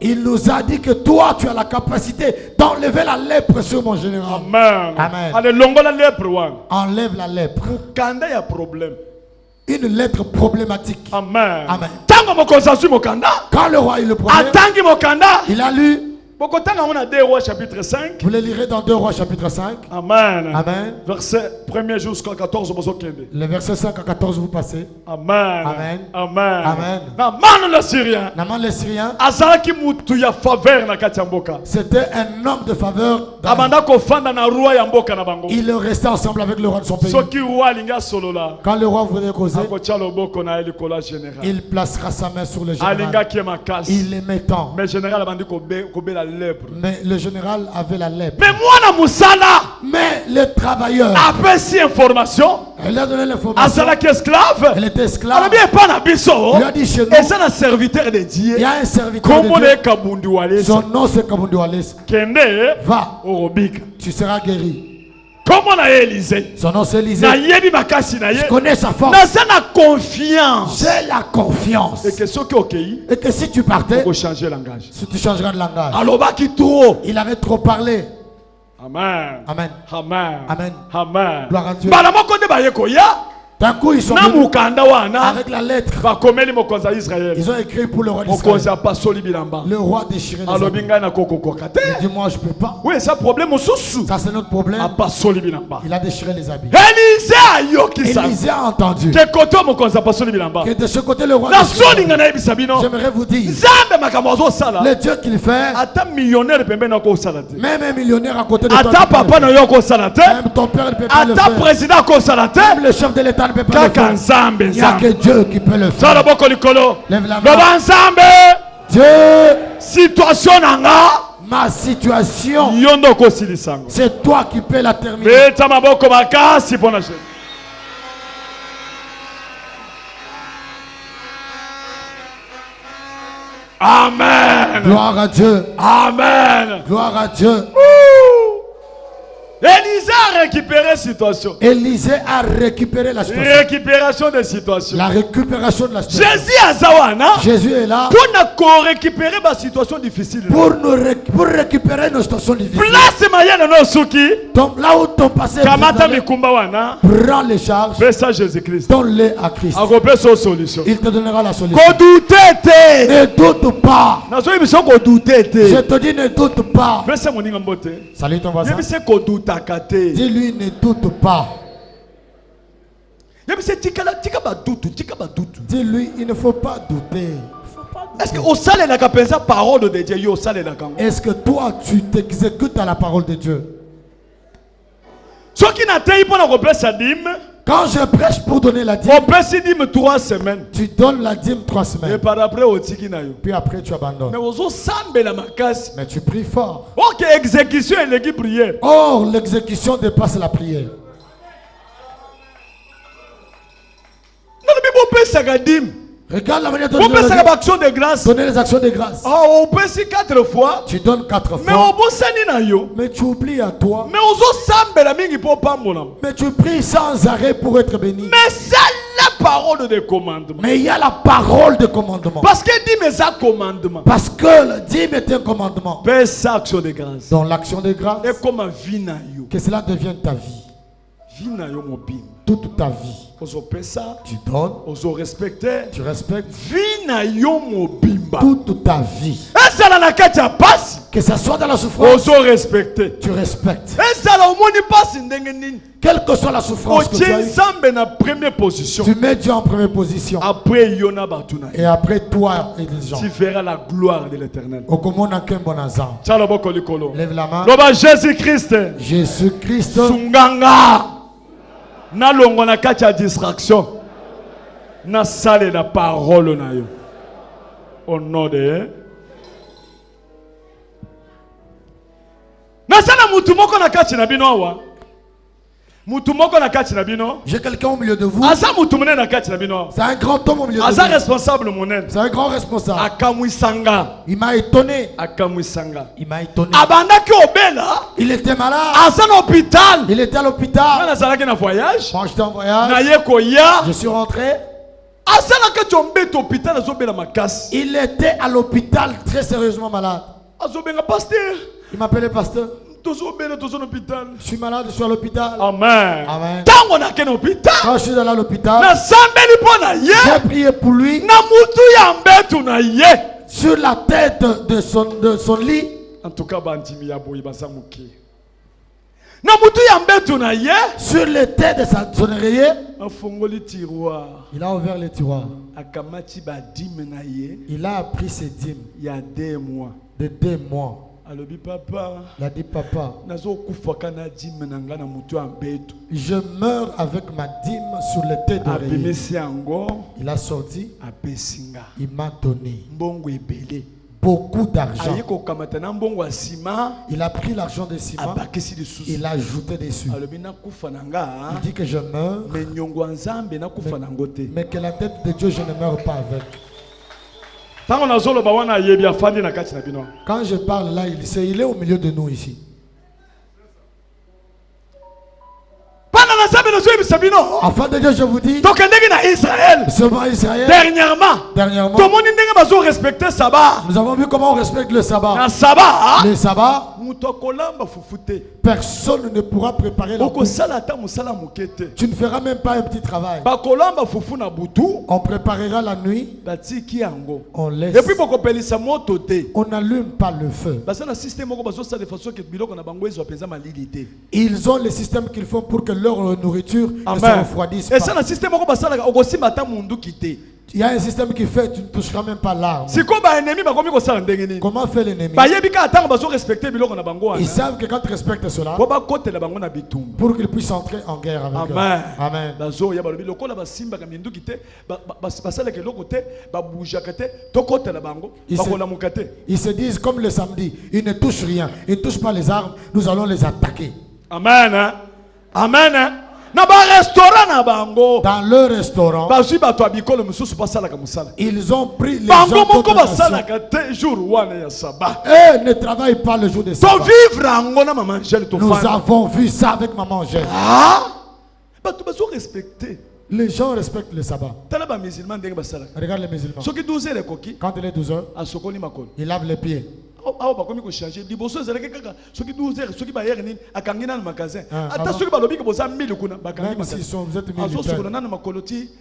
Il nous a dit que toi tu as la capacité d'enlever la lèpre sur mon général. Amen. Amen. Enlève la lèpre. Une lettre problématique. Amen. Amen. Quand le roi a eu le problème, il a lu. Vous le lirez dans 2 Rois chapitre 5. Amen. Amen. Verset 1er jusqu'à 14. Le verset 5 à 14 vous passez. Amen. Amen. Amen. Amen. Naman le Syrien. C'était un homme de faveur. Il restait ensemble avec le roi de son pays. Quand le roi voulait causer, il placera sa main sur le général. Il l'aimait tant. Mais le général avait la lèpre. Mais le travailleur, il a donné l'information. Elle était esclave. Il a dit chez nous, il y a un serviteur de Dieu. Son nom c'est Kabundualis. Va, tu seras guéri. Son nom c'est Élisée. Je connais sa force. J'ai la confiance. Et que si tu partais, si tu changeras de langage. Il avait trop parlé. Amen. Amen. Amen. Amen. Amen. Gloire à Dieu. D'un coup, ils sont venus avec la lettre. Ils ont écrit pour le roi d'Israël. Le roi déchiré les habits. Il dit, moi je ne peux pas. Oui, c'est problème. Ça c'est notre problème. Il a déchiré les habits. Élisée a entendu que de ce côté le roi déchiré. J'aimerais vous dire, le Dieu qu'il fait, même un millionnaire à côté de toi, même ton père ne peut pas le faire. Même le chef de l'État ne peut pas le faire. Il n'y a que Dieu qui peut le faire. Lève la main. Dieu, ma situation, c'est toi qui peux la terminer. Amen. Gloire à Dieu. Amen. Gloire à Dieu. Élisée a récupéré la situation. Élisée a récupéré la situation. Récupération des situations. La récupération de la situation. Jésus est là pour récupérer ma situation difficile. Pour récupérer nos situations difficiles. Donc là où ton passé prends les charges. Donne-les à Christ. Il te donnera la solution. Ne doute pas. Je te dis ne doute pas. Salut ton voisin. Dis-lui ne doute pas. Dis-lui, il ne faut pas douter. Est-ce que au salaire n'a qu'à parole de Dieu, au salaire n'a qu'à. Est-ce que toi tu t'exécutes à la parole de Dieu? Ceux qui n'atteignent pas la repère sa dîme. Quand je prêche pour donner la dîme, on peut si dîme 3 semaines. Tu donnes la dîme 3 semaines. Et par après au tiki na yo. Puis après tu abandonnes. Mais aux sambe la makasi. Mais tu pries fort. Ok, exécution et l'équipe prière. Or l'exécution dépasse la prière. Non mais on peut sa dîme. Regarde la manière de donner les actions de grâce. Donner les actions de grâce. Oh, on peut si 4 fois. Tu donnes 4 fois. Mais on peut sani na yo. Mais tu oublies à toi. Mais aux sambe la mingi pour pas mon. Mais tu pries sans arrêt pour être béni. Mais c'est la parole de commandement. Mais il y a la parole de commandement. Parce que dit mais ça commandement. Parce que le dîme est un commandement. Fais ça action de grâce. Dans l'action de grâce. Et comment vie na yo. Que cela devienne ta vie. Vie na yo mon bim. Toute ta vie. Tu donnes. Tu respectes. Toute ta vie. Que ça soit dans la souffrance. Tu respectes. Quelle que soit la souffrance que tu as eu, tu mets Dieu en première position. Et après toi et les gens, tu verras la gloire de l'Éternel. Lève la main. Jésus-Christ. Jésus-Christ. Na longo na kati ya distraction na sale la parole na yo au nom de na sana mutu moko na kati na bino awa mutu moko na kati na bino. J'ai quelqu'un au milieu de vous. Asa mutu mone na kati na bino. C'est un grand homme au milieu de vous. Asa responsable monen. C'est un grand responsable. Akamwisanga. Il m'a étonné. Akamwisanga. Il m'a étonné. Abandaki obela. Il était malade. Asa na hôpital. Il était à l'hôpital. Na zalaki na voyage. Moi j'étais en voyage. Na ye koya. Je suis rentré. Asa na ka tombe to hôpital azobela makasi. Il était à l'hôpital très sérieusement malade. Azobenga pasteur. Il m'appelait pasteur. Je suis malade, je suis à l'hôpital. Amen. Amen. Quand je suis allé à l'hôpital, j'ai prié pour lui. Sur la tête de son lit. En tout cas, sur les têtes de son oreiller. Il a ouvert les tiroirs. Il a pris ses dîmes. Il y a 2 mois. De 2 mois. Il a dit papa, je meurs avec ma dîme sur le tête d'oreiller. Il a sorti. Il m'a donné beaucoup d'argent. Il a pris l'argent de ciment. Il a ajouté dessus. Il dit que je meurs, mais que la tête de Dieu je ne meurs pas avec. Quand je parle là, il est au milieu de nous ici. Enfant de Dieu, je vous dis, seulement Israël, dernièrement, nous avons vu comment on respecte le sabbat. Le sabbat, personne ne pourra préparer la bouffe. Tu ne feras même pas un petit travail. On préparera la nuit. On laisse. On n'allume pas le feu. Ils ont le système qu'il faut pour que leur nourriture ne se refroidisse pas. Il y a un système qui fait tu ne toucheras même pas l'arme. Comment fait l'ennemi? Ils savent que quand tu respectes cela, pour qu'ils puissent entrer en guerre avec eux. Amen. Ils se disent comme le samedi, ils ne touchent rien, ils ne touchent pas les armes, nous allons les attaquer. Amen. Amen. Dans le restaurant, ils ont pris les gens et ne travaillent pas le jour de sabbat. Nous avons vu ça avec maman Angèle. Les gens respectent le sabbat. Regarde les musulmans. Quand il est 12 heures, ils lavent les pieds. Même si vous êtes militaires,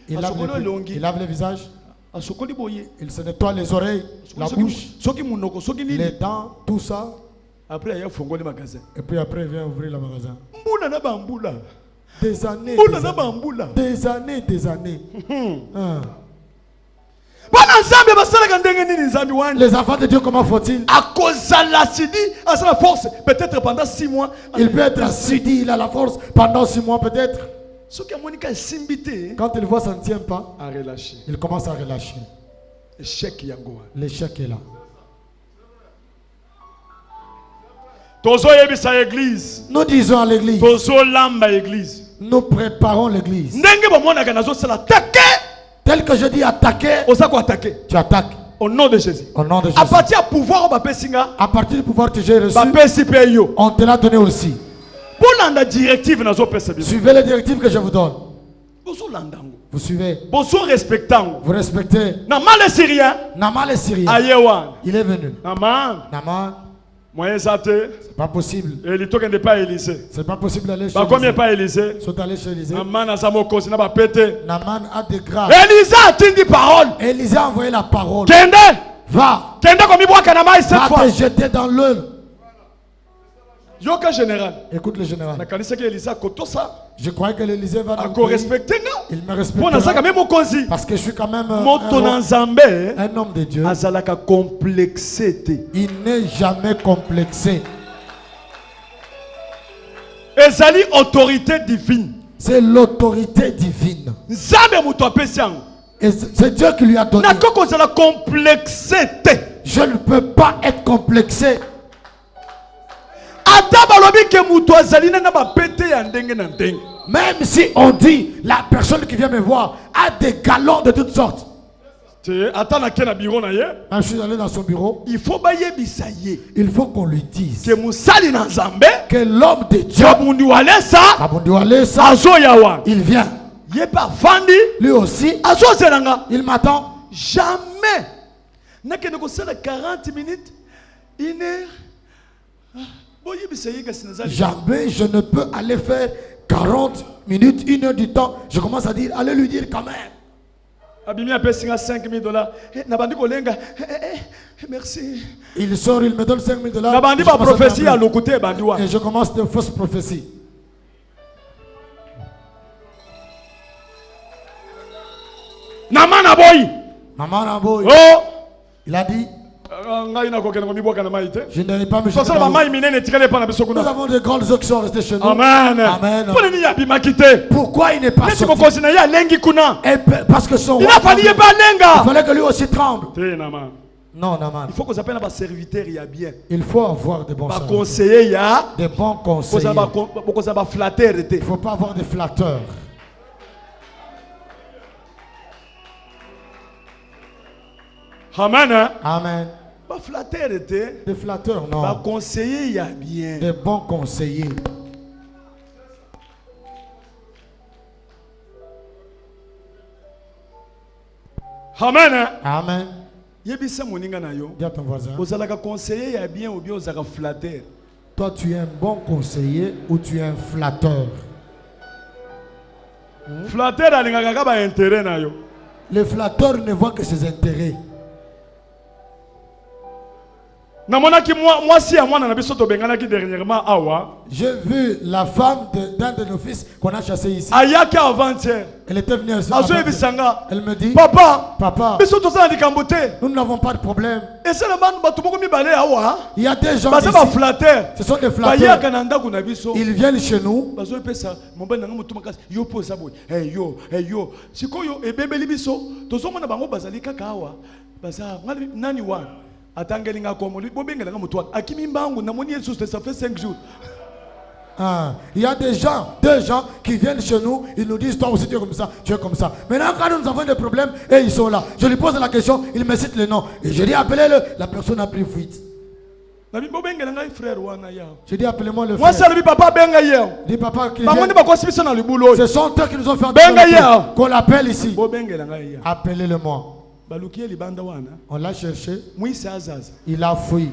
ils lavent les visages. Ils se nettoient les oreilles, la bouche, les dents, tout ça. Et puis après, il vient ouvrir le magasin. Des années. Des années, des années. Les enfants de Dieu, comment font-ils? À cause de l'acide, à la force, peut-être pendant 6 mois. Il peut être assidus, il a la force pendant 6 mois peut-être. Quand il voit ça ne tient pas, il commence à relâcher. L'échec est là. Nous disons à l'église. Nous préparons l'église. Tel que je dis attaquer, tu attaques. Au nom de Jésus. Au nom de Jésus. À partir du pouvoir que j'ai reçu, on te l'a donné aussi. Suivez les directives que je vous donne. Vous suivez. Vous respectez. Naman le Syrien. Il est venu. Naman. C'est pas possible. C'est pas possible d'aller chez Élisée. Pas Élisée. Sont allés chez Élisée. Naman a des grâces. Élisée a dit parole. Élisée a envoyé la parole. Va. Va te jeter dans l'eau. Écoute le général. Je croyais que l'Élysée va nous respecter. Il me respecte. Parce que je suis quand même un homme de Dieu. Il n'est jamais complexé. Autorité divine. C'est l'autorité divine. Et c'est Dieu qui lui a donné. Je ne peux pas être complexé. Même si on dit la personne qui vient me voir a des galons de toutes sortes. Quand je suis allé dans son bureau, il faut qu'on lui dise que l'homme de Dieu, il vient. Lui aussi, il m'attend. Jamais. 40 minutes, 1 heure. Jamais je ne peux aller faire 40 minutes, 1 heure du temps. Je commence à dire, allez lui dire quand même. Merci. Il sort, il me donne $5,000. Et je commence de fausses prophéties. Naman Aboy. Oh! Il a dit, je n'allais pas me jeter dans l'eau. Nous avons de grandes eaux qui sont restées chez nous. Amen. Amen. Pourquoi il n'est pas sorti? Parce que son roi, il fallait que lui aussi tremble. Non, Naman. Il faut qu'on s'appelle un serviteur, il y a bien. Il faut avoir de bons serviteurs. Des bons conseillers. Il ne faut pas avoir des flatteurs. Amen. Amen. Des flatteurs, non. Conseiller, il y a bien. Des bons conseillers. Amen. Amen. Dis à ton voisin. Conseiller, il y a bien ou bien aux flatteur. Toi, tu es un bon conseiller ou tu es un flatteur? Flatteur a intérêt. Le flatteur ne voit que ses intérêts. J'ai vu la femme d'un de nos fils qu'on a chassé ici. Elle était venue elle me dit, Papa, nous n'avons pas de problème. Il y a des gens ici, ce sont des flatteurs. Ils viennent chez nous. Il y a des gens qui viennent chez nous, ils nous disent toi aussi tu es comme ça, tu es comme ça. Maintenant quand nous avons des problèmes et ils sont là, je lui pose la question, il me cite le nom et je dis appelez-le, la personne a pris fuite. Je dis appelez-moi le frère. Dis papa qui vient. Ce sont eux qui nous ont fait qu'on l'appelle ici. Appelez-le moi. On l'a cherché. Il a fui.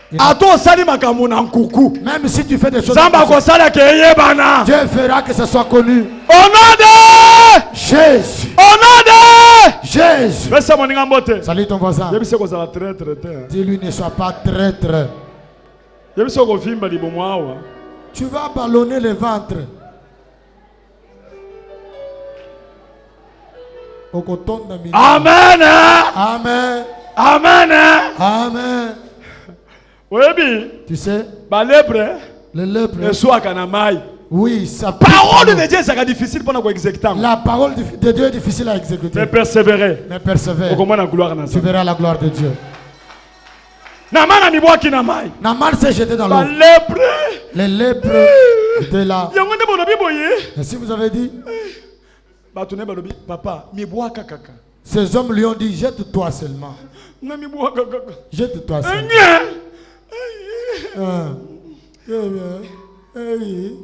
Même si tu fais des choses, Dieu fera que ce soit connu. Au nom de Jésus. Au nom de Jésus. Salut ton voisin. Dis-lui ne sois pas traître. Tu vas ballonner le ventre. Amen. Amen. Amen. Amen. Oui, tu sais, les lèpres, oui, sa parole de Dieu c'est difficile pour exécuter. La parole de Dieu est difficile à exécuter. Mais persévérer. Mais persévère. Tu verras la gloire de Dieu. Naaman s'est jeté dans l'eau. Les lèpres étaient là. Et si vous avez dit, papa, ces hommes lui ont dit, jette-toi seulement. Jette-toi seulement.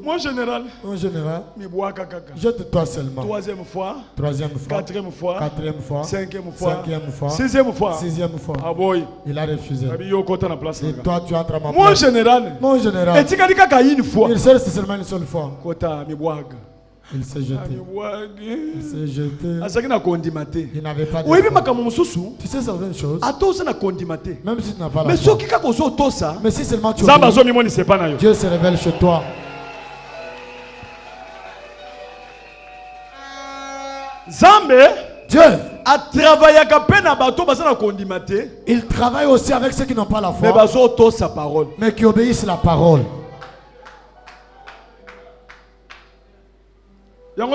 Mon général, jette-toi seulement. Troisième fois, quatrième fois, cinquième fois, sixième fois. Ah boy. Il a refusé. Et toi tu entres à ma place. Mon général, il s'est resté seulement une seule fois. Il s'est jeté. Il s'est jeté. Il n'avait pas de foi. Tu sais certaines choses. Même si tu n'as pas la foi. Mais si seulement tu obéis, Dieu se révèle chez toi. Dieu il travaille aussi avec ceux qui n'ont pas la foi, mais qui obéissent la parole. Mais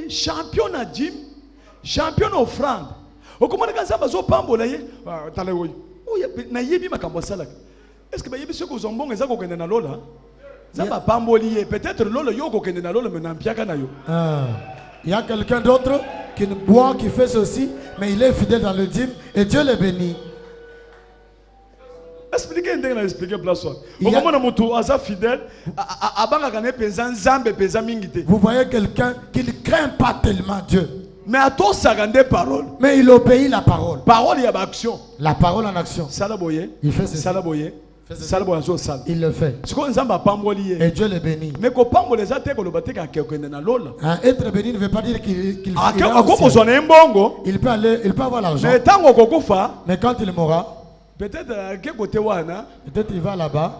champion à gym, champion offrande. Est-ce que peut-être il y a quelqu'un d'autre qui boit, qui fait ceci, mais il est fidèle dans le dîme et Dieu le bénit. Vous voyez quelqu'un qui ne craint pas tellement Dieu. Mais il obéit la parole. La parole en action. Il fait ceci. Il le fait. Et Dieu le bénit. Être béni ne veut pas dire qu'il peut aller, il peut avoir l'argent. Mais quand il mourra, peut-être il va là-bas.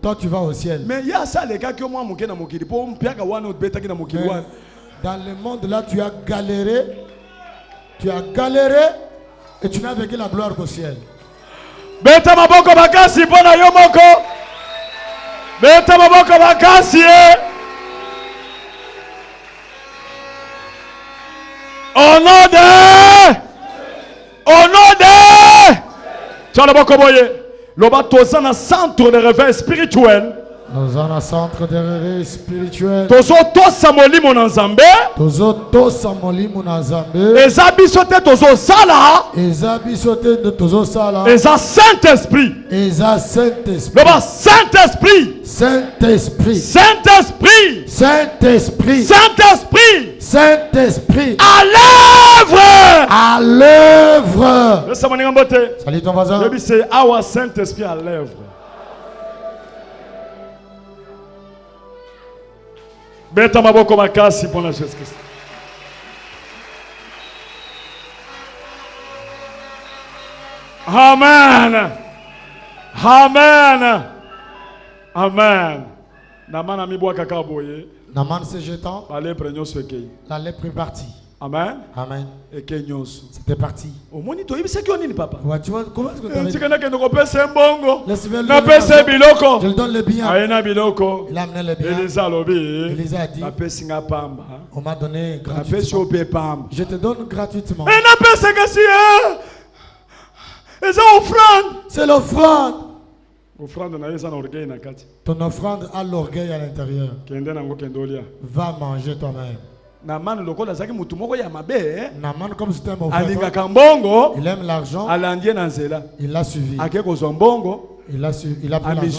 Toi tu vas au ciel. Dans le monde là tu as galéré. Et tu n'as vécu la gloire qu'au ciel. Beta maboko bakasi pona yo moko. Beta maboko bakasi. Au nom de Tchala boko boye. Loba tozana centre de réveil spirituel. Nous avons un centre de réveil spirituel. Tozo tosa molimo na Nzambe. Eza bisote tozo sala. Eza bisote de tozo sala. Eza Saint-Esprit. Eza Saint-Esprit. Loba Saint-Esprit. Saint-Esprit. Saint-Esprit. Saint-Esprit. Saint-Esprit. Saint-Esprit. À l'œuvre. À l'œuvre. Salut ton voisin. C'est our Saint-Esprit à l'œuvre. Beta maboko makasi pour Jésus Christ. Amen. Amen. Amen. Naman mi boa kaka boye. Naman se jetant. La lèpre est partie. Amen. Amen. C'était parti. Au monito, il sait qu'il y a une papa. Tu vois comment est-ce que tu as je lui donne le bien. Il a amené le bien. Elisa a dit. On m'a donné gratuitement. Je te donne gratuitement. C'est l'offrande. Ton offrande a l'orgueil à l'intérieur. Va manger toi-même. Naman comme c'était un mauvais frère, il aime l'argent. Il l'a suivi. Il a pris l'argent.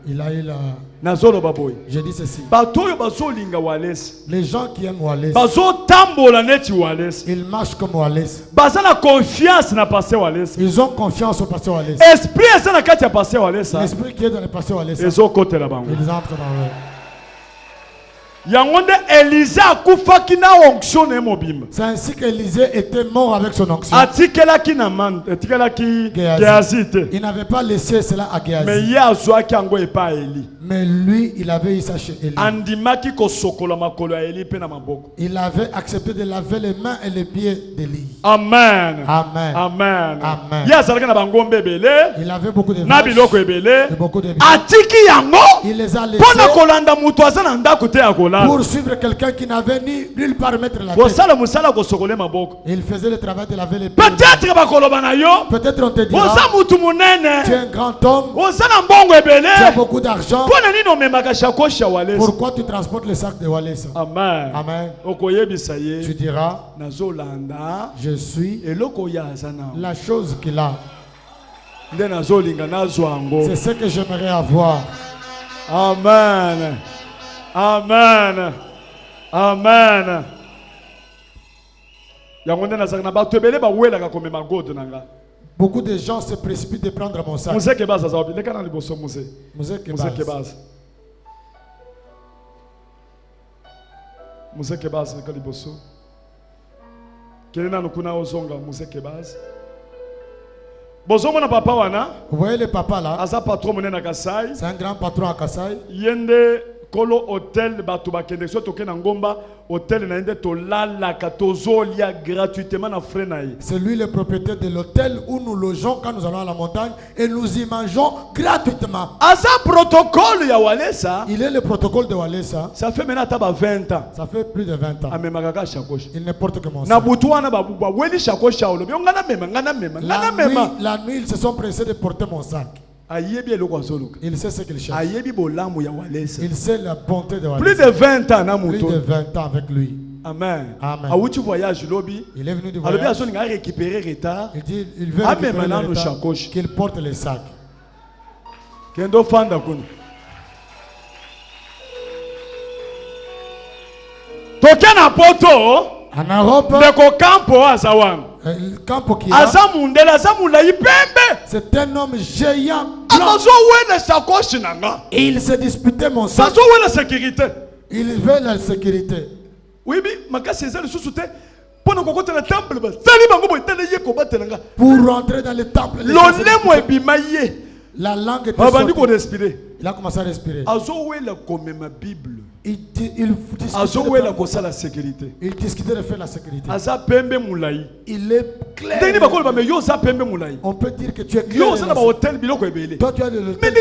Il a eu la... Je dis ceci. Les gens qui aiment Wallace, ils marchent comme Wallace. Ils ont confiance au pasteur Wallace. L'esprit qui est dans le pasteur Wallace, ils entrent dans eux. C'est ainsi qu'Élisée était mort avec son onction. Il n'avait pas laissé cela à Géasi. Mais lui, il avait eu ça chez Élie. Il avait accepté de laver les mains et les pieds d'Élie. Amen. Amen. Amen. Amen. Il avait beaucoup de vaches et beaucoup de biens. Il les a laissés pour suivre quelqu'un qui n'avait nulle part mettre la tête. Il faisait le travail de laver les pieds. Peut-être on te dira, tu es un grand homme, tu as beaucoup d'argent. Pourquoi tu transportes le sac de Walesa? Amen. Amen. Tu diras, je suis la chose qu'il a. C'est ce que j'aimerais avoir. Amen. Amen. Amen. Beaucoup de gens se précipitent de prendre mon sac. Vous voyez le papa là? C'est un grand patron à Kassai. Kolo hôtel bato bakende so toke na ngomba hôtel na ende to lala katozolia gratuitement na frais na ye. C'est lui le propriétaire de l'hôtel où nous logeons quand nous allons à la montagne et nous y mangeons gratuitement. Asa protocole ya Walesa. Il est le protocole de Walesa. Ça fait maintenant taba 20 ans. Ça fait plus de 20 ans. Amemaka chakosh. Il ne porte que mon sac. Na butuana ba weli chakosh ya olobi ngana mema. La nuit ils se sont pressés de porter mon sac. Il sait ce qu'il cherche. Il sait la bonté de Walesa. Plus de 20 ans. Plus de 20 ans avec lui. Amen. Amen. Il est venu du voyage. Il dit il veut récupérer le retard, qu'il porte les sacs. En Europe, le campo qui a, c'est un homme géant blanc. Et il s'est disputé mon sac. Il veut la sécurité. Oui, mais pour rentrer dans le temple, la langue était sortie. Il a commencé à respirer. Il discutait de faire la sécurité. Il est clair. On peut dire que tu es clair. Toi, tu as de l'hôtel.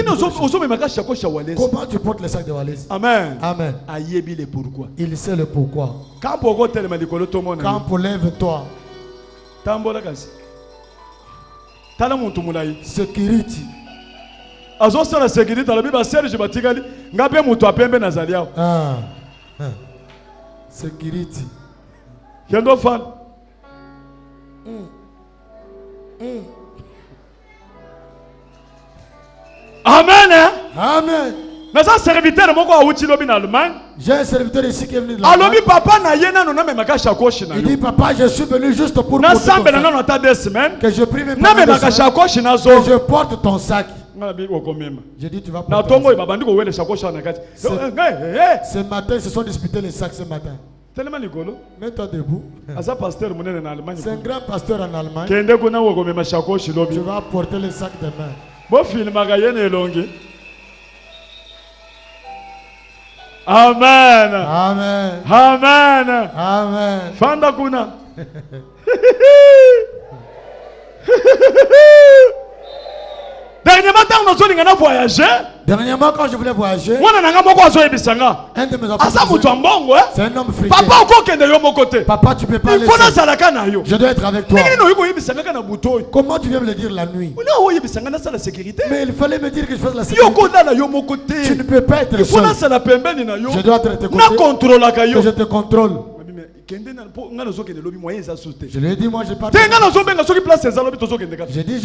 Comment tu portes le sac de Walesa? Amen. Amen. Il sait le pourquoi. Quand lève-toi. Sécurité. La sécurité la Bible Serge Batigali ngabe mutu apembe nazalia. Sécurité. Kendo fan. Amen. Amen. Mais un serviteur moko awuti lobi na Allemagne. J'ai un serviteur ici qui est venu de l'Allemagne. Alobi papa na yena no na memaka shakoshi na. Il dit papa je suis venu juste pour na sambe na no ta 2 semaines. Que je prie même na memaka shakoshi na zo. Que je porte ton sac. J'ai dit tu vas porter. Ce matin ils se sont disputés les sacs ce matin. Mets-toi debout. C'est un grand pasteur en Allemagne. Tu vas porter les sacs demain. Amen. Amen. Amen. Amen. Fanda kuna. Dernièrement, quand je voulais voyager, un de mes enfants, c'est un homme friqué. Papa, tu peux pas aller seul. Je dois être avec toi. Comment tu viens me le dire la nuit? Mais il fallait me dire que je fasse la sécurité. Tu ne peux pas être seul. Je dois être à tes côtés, que je te contrôle. Je lui ai dit, moi j'ai pas de place. J'ai dit,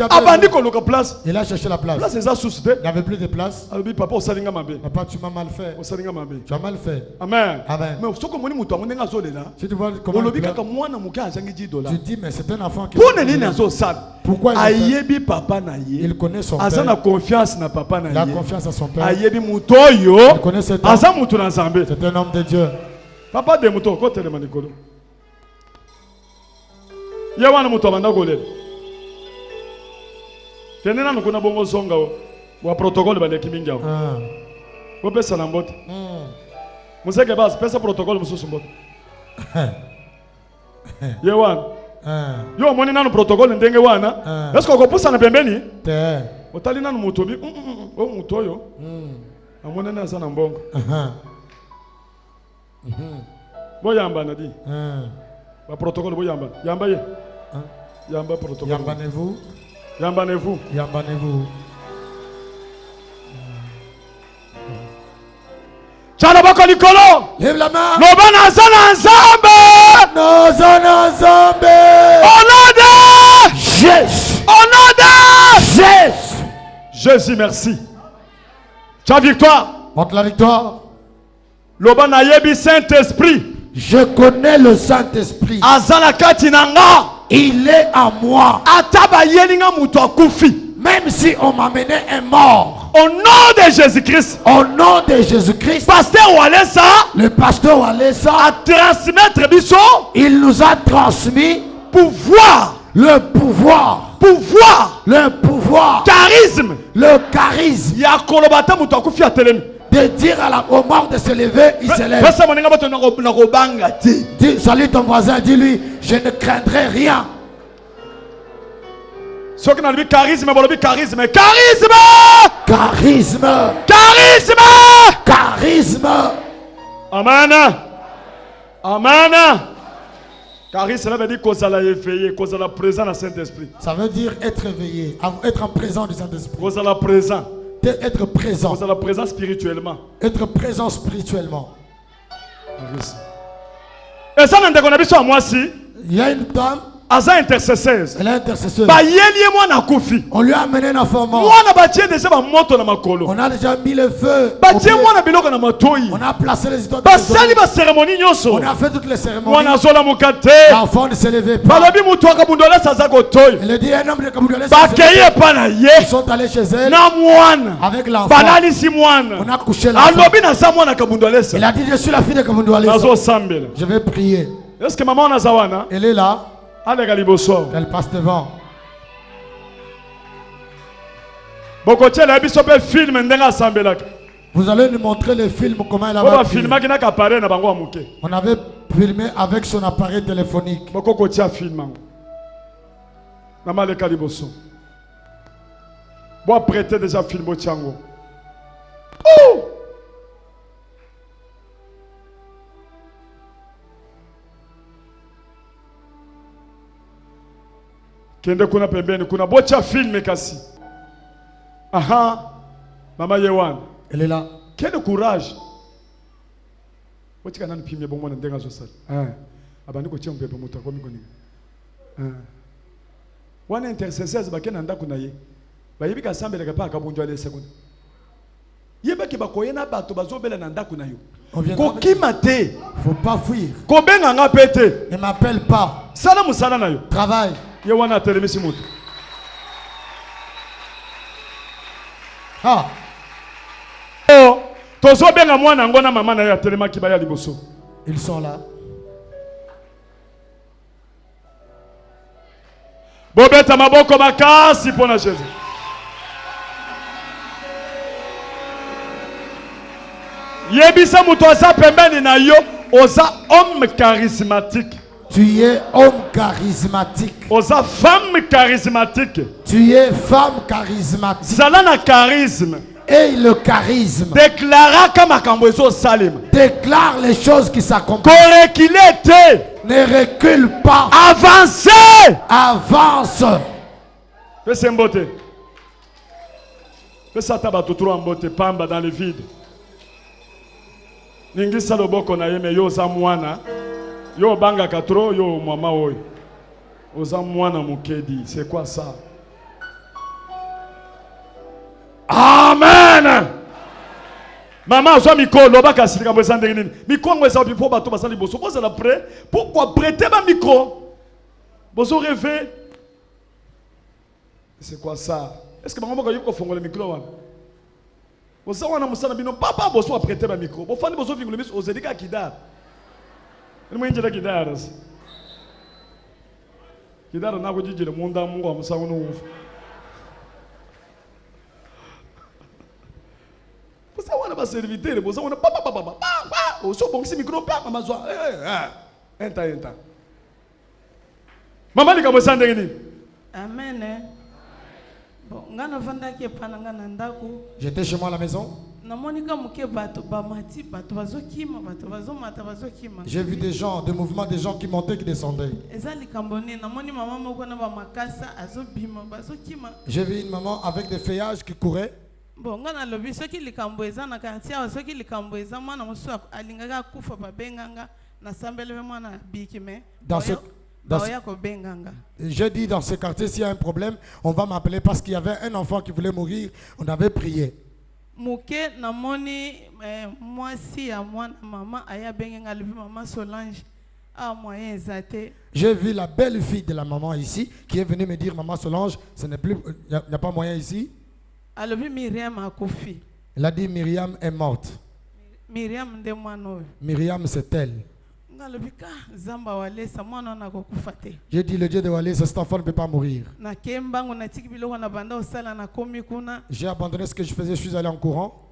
place. Il a cherché la place. Il n'y avait plus de place. Papa, tu m'as mal fait. Tu as mal fait. Amen. Amen. Si tu vois comment il pleure, tu dis, mais c'est un enfant qui... Pourquoi il connaît son père. Il a confiance na papa. Il a confiance à son père. Il connaît cet homme. C'est un homme de Dieu. Papa de muto côté de manikolo. Yawana muto abanda golele. Tenena nukuna bongo zonga wa protocole bale kiminga. Wo pesa na mbote. Museke basi pesa protocole mususu mbote. Yawana. Yo moni nanu protocole ndenge wana. Est-ce qu'on pusa na pembeni? Otali nanu muto bi. O muto yo. Amona na sana mbongo. Boyamba na di. Ba protocole boyamba. Yamba ye. Yamba protocole. Yambanez-vous. Yambanez-vous. Yambanez-vous. Tchala bako likolo. Lève la main. Lobana zana nzambe. Nozana nzambe. Au nom de Jésus. Au nom de Jésus. Jésus, merci. Ta victoire. Montre la victoire. Lobana yebi Saint-Esprit. Je connais le Saint-Esprit. Azala katinanga. Il est à moi. Ataba yelinga muto akufi. Même si on m'a mené un mort. Au nom de Jésus-Christ. Au nom de Jésus-Christ. Pasteur Walesa. Le pasteur Walesa a transmettre biso. Il nous a transmis pouvoir. Le pouvoir. Pouvoir. Le pouvoir. Charisme. Le charisme. Ya kolobata muto akufi atelemi. De dire aux morts de se lever, il se lève. Salut ton voisin, dis-lui, je ne craindrai rien. Charisme, charisme, charisme, charisme, charisme, charisme. Amen. Amen. Charisme, ça veut dire qu'on s'est éveillé, qu'on s'est présent dans Saint-Esprit. Ça veut dire être éveillé, être en présence du Saint-Esprit. Qu'on s'est présent. Être présent. Vous êtes présent spirituellement. Être présent spirituellement. Et ça, il y a une dame. Aza intercesseuse. Elle est intercesseuse. On lui a amené un enfant mort. On a déjà mis le feu. On a placé les histoires. On a fait toutes les cérémonies. L'enfant ne s'est levé pas. Il a dit un homme de Kaboundoualès. Ils sont allés chez elle. Avec l'enfant. On a couché l'enfant. Il a dit je suis la fille de Kaboundoualès. Je vais prier. Est-ce que maman Nazawana? Elle est là. Elle passe devant. Vous allez nous montrer le film, comment elle a filmé. On avait filmé avec son appareil téléphonique. Prêter déjà film au Tchango. Kende kuna pembeni kuna bocha filme kasi. Aha. Mama Yewan. Elle est là. Quel courage. Bocha nani pimye bongo na ndenga zo sala. Abandi ko tshembe pe muta ko mikoni. Wana intercessors bakena ndako na ye. Bayibi ka sambela ka pa ka bunjwa le sekonde. Yeba ke bakoyena bato bazobela na ndako na yo. Ko kimate. Faut pas fuir. Ko benga nga pete. Ne m'appelle pas. Sala musala na yo. Travaille. Yewana telemisi mutu. Ah. Oh, tozo benga mwana ngona mama na ya telema kibaya liboso. Ils sont là. Bobeta maboko makasi pona Jésus. Yebisa mutu aza pembeni na yo, oza homme charismatique. Tu es homme charismatique. Oza femme charismatique. Tu es femme charismatique. Zalana charisme. Et le charisme. Déclare les choses qui s'accomplissent. Ne recule pas. Avancez. Avance. Fais un beauté. Fais ça tabatou trop en beauté. Pamba dans le vide. Ningisa loboko na yeme yoza mwana. Yo banga katro, yo mama oy. Oza mwana mukedi, c'est quoi ça? Amen. Maman, zo micro, loba kasika mwe sande nini? Micro mwe sa bipo bato basali boso. Bozo la prêt. Pourquoi prêter ma micro? Bozo rêver. C'est quoi ça? Est-ce que maman va yoko fongo le micro wana? Bozo wana musana bino papa bozo prêter ma micro. Bo fani bozo fingo le mis ozedika kidar. Ni mwenje da kidar. Kidar na ko jijile munda mungu amusa wono ufu. Bozo wana ba serviteur, bozo wana papa papa papa. O so bongisi micro papa mazwa. Enta. Maman ni kamwe sande nini? Amen. Bon, ngana vanda ke pananga nandaku. J'étais chez moi à la maison. J'ai vu des gens, des mouvements, des gens qui montaient, qui descendaient. J'ai vu une maman avec des feuillages qui couraient. J'ai dit dans ce quartier, s'il y a un problème, on va m'appeler parce qu'il y avait un enfant qui voulait mourir. On avait prié. J'ai vu la belle fille de la maman ici qui est venue me dire, maman Solange, ce n'est plus, il n'y a pas moyen ici. Elle a dit Myriam est morte. Myriam c'est elle. J'ai dit le Dieu de Walesa, cet enfant ne peut pas mourir. J'ai abandonné ce que je faisais, je suis allé en courant.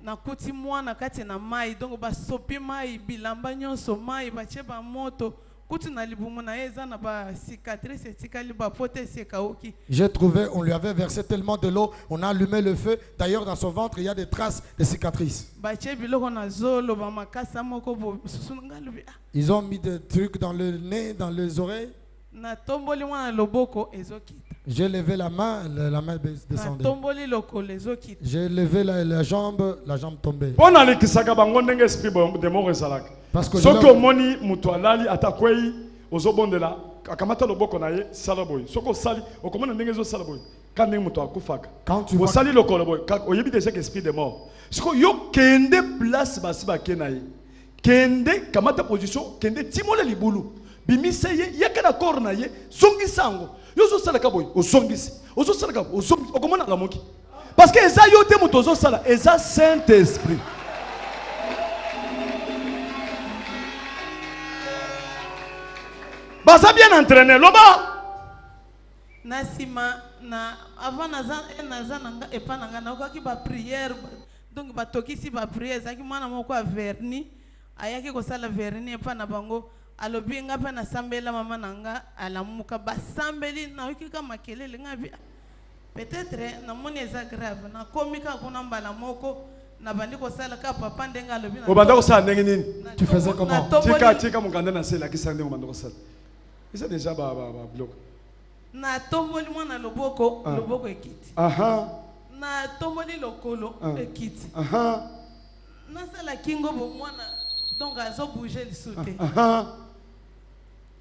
J'ai trouvé, on lui avait versé tellement de l'eau, on a allumé le feu. D'ailleurs, dans son ventre, il y a des traces de cicatrices. Ils ont mis des trucs dans le nez, dans les oreilles. J'ai levé la main descendait. J'ai levé la jambe tombée. Parce que quand tu vois kende kamata position kende timola libulu bimiseye yakana korna ye zongi sango yozo sala kaboy o zongisi ozo sala kaboy o zongi okomona ngamoki parce que eza yote mutozo sala eza Saint Esprit. Baza bien entraîné loba nasima na avant nazana epananga na okaki ba prière donc ba tokisi ba prière zaki mwana moko a verni ayaki ko sala verni epa na bango alobi nga pa na sambela mama nanga alamuka ba sambeli na okika makelele ngabi peut-être na moni eza grave na komika kuna mbala moko na bandi ko sala ka papa ndenga alobi na obanda ko sala ndenge nini tu faisais comment tika mukanda na sela kisande obanda ko sala isa déjà ba bloc na tomboli mwana loboko ekiti na tomboli lokolo ekiti na sala kingo bo mwana donc azo bouger le sauté.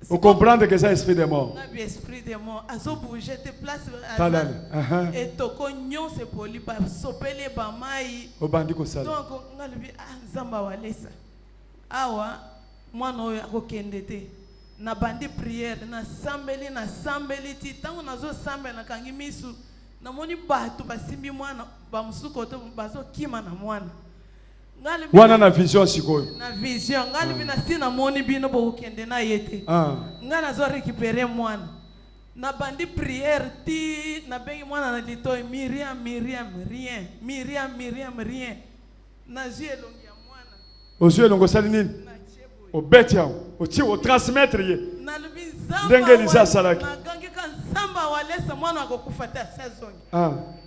Vous comprenez que c'est esprit de mort. Esprit de mort. Azo bouger te place et toko nyon se poli ba sopele ba mai. Obandi ko sala. Donc ngalibi zamba walesa. Awa mwana oyo akokende te. Na bandi prière na sambeli ti tango nazo sambela na kangi misu na moni bato basimbi mwana ba musuko to bazo kima na mwana. Wana na vision sikoyo. Na vision ngali bina sina moni bino bo kende na yete. Ngana zo récupérer mwana. Na bandi prière ti na bengi mwana na litoy Myriam rien. Rien. Na jie longi ya mwana. Ozie longo sali nini? O betia o ti o transmettre ye. Na lubi zamba. Ndenge lisa salaki. Na gangi kan samba walesa mwana akokufata sezongi.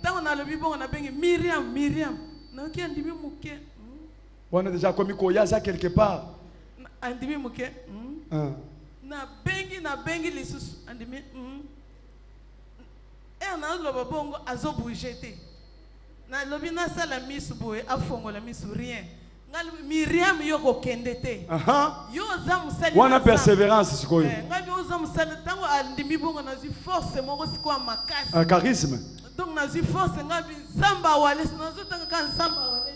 Tango na lubi bongo na bengi Myriam. Na oki andimi muke. On a déjà commis koyaza quelque part. Andimi muke. Na bengi lisusu andimi. Na loba bongo azo bouger te. Na lobi na sala misu boye afongo la misu rien. Miriam yoko kendete. Yo za musali. Wana persévérance sikoyo. Ngabi oza musali tango andimi bongo na zi force moko sikwa makasi. Charisme. Donc na zi force ngabi Nzamba wale nazo tanga kan Nzamba wale.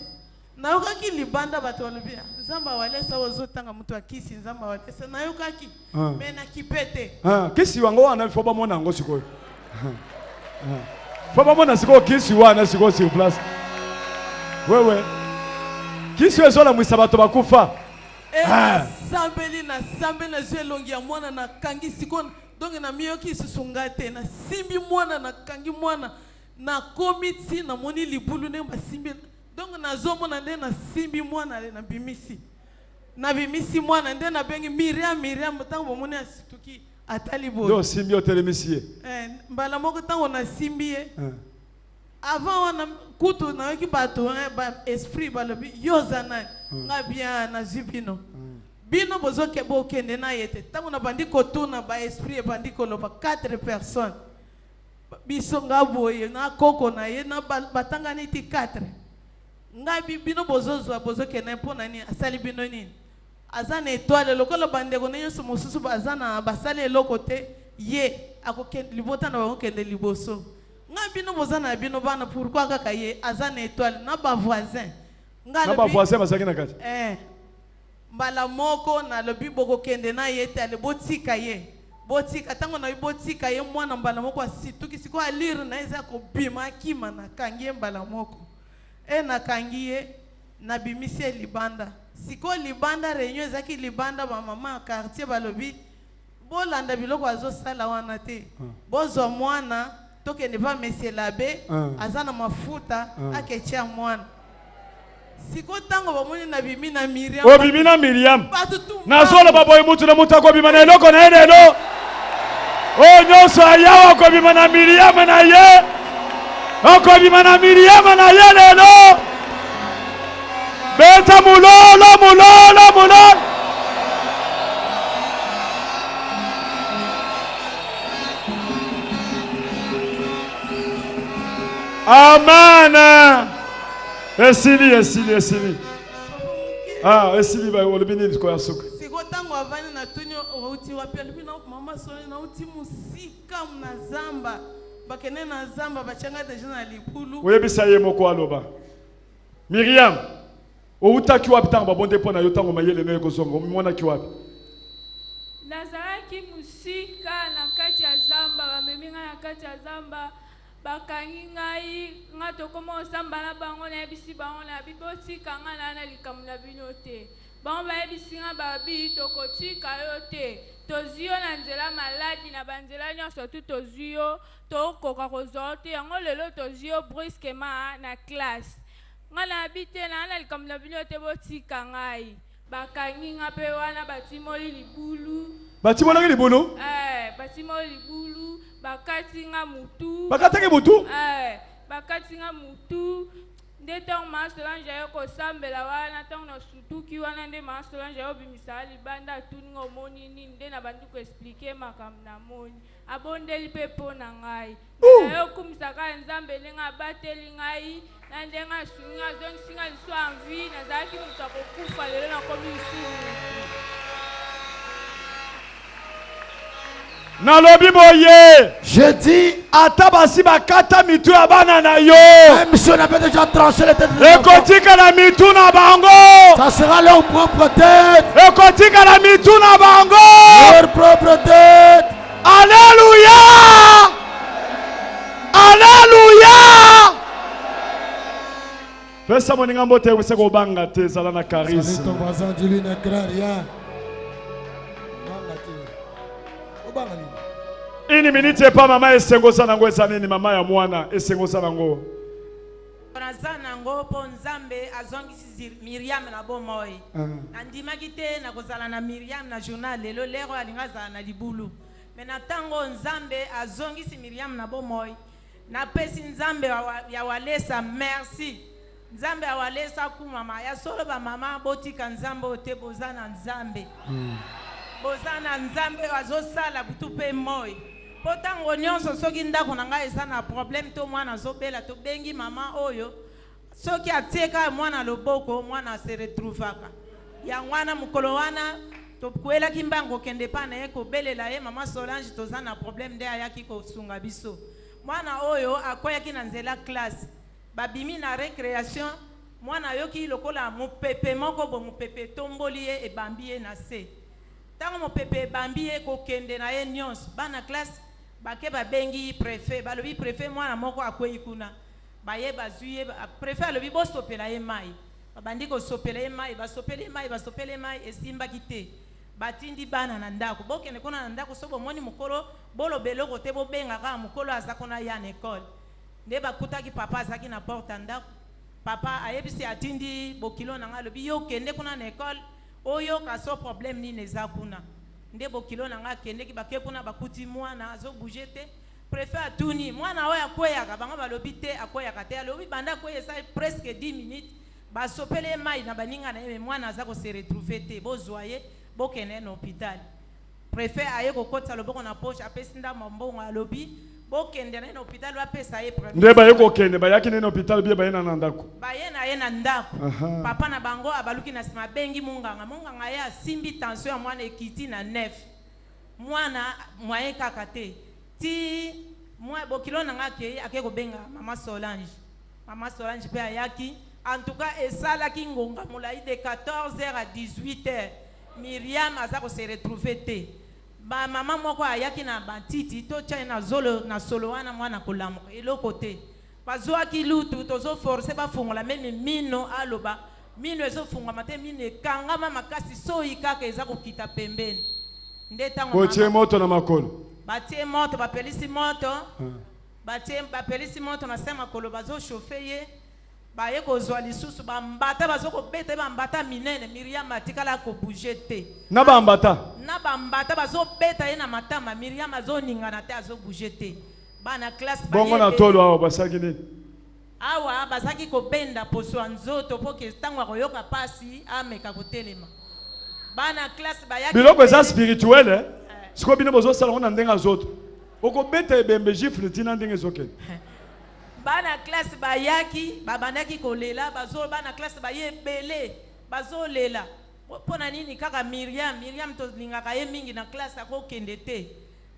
Na yokaki libanda bato walobia. Nzamba wale sa ozo tanga mutu akisi Nzamba wale. Na yokaki. Mais na kipete. Kisi wango wana faut pas mona ngo sikoyo. Faut pas mona sikoyo kisi wana sikoyo sur place. Ouais. Kisi wezo la mwisa bato bakufa. Sambeli na zelongi ya mwana na kangi sikona. Donc na miyoki susungate na simbi mwana na kangi mwana na komiti na moni libulu ne basimbi. Donc na zomo na nde na simbi mwana na bimisi. Na bimisi mwana nde na bengi Miriam tango moni asituki atali bo. Do simbi otelemisiye. Mbala moko tango na simbi avant wana kutu na weki bato ba esprit balobi yozana ngabia na zibino bino bozoke bokende na yete tango na bandi kotuna ba esprit bandi koloba 4 personnes biso ngaboye na koko na ye na batanga niti 4 ngabi bino bozozwa bozoke na pona ni asali bino nini azana étoile lokolo bandeko na yesu mosusu bazana basali elokote ye akokende libota na bakokende liboso. Ngabino bozana bino bana pourquoi kaka ye azana étoile na ba voisin na ba voisin basaki na kati mbala moko na lobi boko kende na yete ale botika ye botika tango na botika ye mwana mbala moko asituki siko alire na eza ko bima kima na kangie mbala moko na kangie na bimisie libanda siko libanda réunion ezaki libanda ba mama quartier balobi bolanda biloko azo sala wana te bozo mwana toke ne va monsieur l'abbé azana mafuta akecha mwana siko tango bamoni na bimi na Miriam bimi na Miriam na zola baboy mutu na mutu ko bima na eloko na elelo nyonso ayawa ko bima na Miriam na ye ko bima na Miriam na ye lelo beta mulolo Amen. Esili. Esili ba olobini ko yasuka. Siko tango avani na tunyo outi wapi alibina mama sole na uti musika na zamba. Bakene na zamba bachanga deja na libulu. Oyebisa ye moko aloba. Miriam, outaki wapi tango babonde pona yo tango mayele no ekozongo mwana ki wapi? Nazaraki musika na kati ya zamba bameminga na kati ya zamba. Bakangi ngai ngato komo osamba na bango na ebisi bango na bibotika nga na likamuna bino te bango bayebisi nga babi tokotika yo te tozio na nzela maladi na banzela nyonso tu tozio tokoka kozwa te yango lelo tozio brusquement na classe nga na bite na likamuna bino te botika ngai bakangi nga pe wana batimoli libulu batimoli libulu batimoli libulu bakatinga mutu bakatenge mutu bakatinga mutu nde tango maasolange yo kosambela wana tango na sutuki wana nde maasolange yo bimisa libanda atuninga omoni nini nde na bandi koexplike makambo na moni abondeli mpe mpo na ngai na yo kumisaka nzambe ndenge abateli ngai na ndenge asungi azongisinga liso envi nazalaki moto akokufa lelo nakomi lisumu Nalobi boye. Je dis atabasi bakata mitu ya bana na yo. Même si on avait déjà tranché les têtes. Ekotika na mitu na bango. Ça sera leur propre tête. Ekotika na mitu na bango. Leur propre tête. Alléluia. Alléluia. Pesa moninga mbote wiseko banga te zala na charisme. Ton voisin dis-lui ne crains rien. Ini minute pa mama esengosa nango ezanini mama ya mwana esengosa nango. Razana ngo po nzambe azongisi Miriam na bomoy. Andimaki te na kozala na Miriam na journal lelo lero alingaza na libulu. Mena tango nzambe azongisi Miriam na bomoy. Na pesi nzambe ya walesa merci. Nzambe awalesa ku mama ya solo ba mama botika nzambe ote bozana nzambe. Bozana nzambe azosala butu pe moy. Potango nyonso soki ndako na ngai eza na problème to mwana azobela to bengi mama oyo soki atieka mwana loboko mwana se retrouvaka ya mwana mukolo wana tokwelaki mbango kende pa na ye kobelela ye mama Solange toza na problème nde ayaki kosunga biso mwana oyo akweyaki na nzela classe babimi na récréation mwana yoki lokola mupepe moko bo mupepe tomboli ye ebambi ye na se tango mupepe ebambi ye kokende na ye nyonso bana classe bake babengi préfet balobi préfet mwana moko akweyi kuna baye bazuye préfet alobi bosopela ye mai babandi kosopela ye mai basopela ye mai esimbaki te batindi bana na ndako bokende kona na ndako so bomoni mukolo bolobelo kote bobengaka mukolo aza kona ya na école nde bakutaki papa azaki na porte ndako papa ayebisi atindi bokilo na nga lobi yo kende kuna na école oyo kaso problème ni neza kuna nde bokilo na nga kende ki bake kuna bakuti mwana azo bouger te préfet atuni mwana oyo akweyaka bango balobi te akweyaka te alobi banda kweye sa presque 10 minutes basopele mai na baninga na ye mwana aza ko se retrouver te bozwaye bokene na hôpital préfet aye kokotsa loboko na poche apesi ndambo mbongo alobi bokende na hôpital bapesa ye premier nde baye kokende bayaki na hôpital bie baye na ndako baye na ye na ndako papa na bango abaluki na sima bengi munganga ye asimbi tension ya mwana ekiti na 9 mwana moyen kaka te ti mwa bokilo na nga ke ake kobenga mama Solange pe ayaki en tout cas esalaki ngonga molai de 14h à 18h Myriam aza ko se retrouver te ba mama moko ayaki na batiti to tcha na zolo na solo wana mwana kolamuka eloko te bazwaki lutu tozo forcer ba fungola meme mino aloba mino ezo funga mate mino ekangama makasi soyi kaka eza kokita pembeni nde tango botie moto na makolo batie moto bapelisi moto bapelisi moto na sema makolo bazo chauffer ye baye kozwa lisusu bambata bazo kobeta bambata minene Myriam atikala ko bouger te na bambata bazo beta ye na matama Myriam azo ningana te azo bouger te bana classe bongo na tolo awo basaki nini awa basaki ko benda poso nzoto poke tango akoyoka pasi ameka kotelema bana classe bayaki biloko eza spirituel siko bino bozo sala ngona ndenga zoto okobeta ebembe gifle tina ndenge zokende bana classe bayaki babandaki kolela bazo bana classe baye belé bazo lela pona nini kaka Myriam to lingaka ye mingi na classe akokende te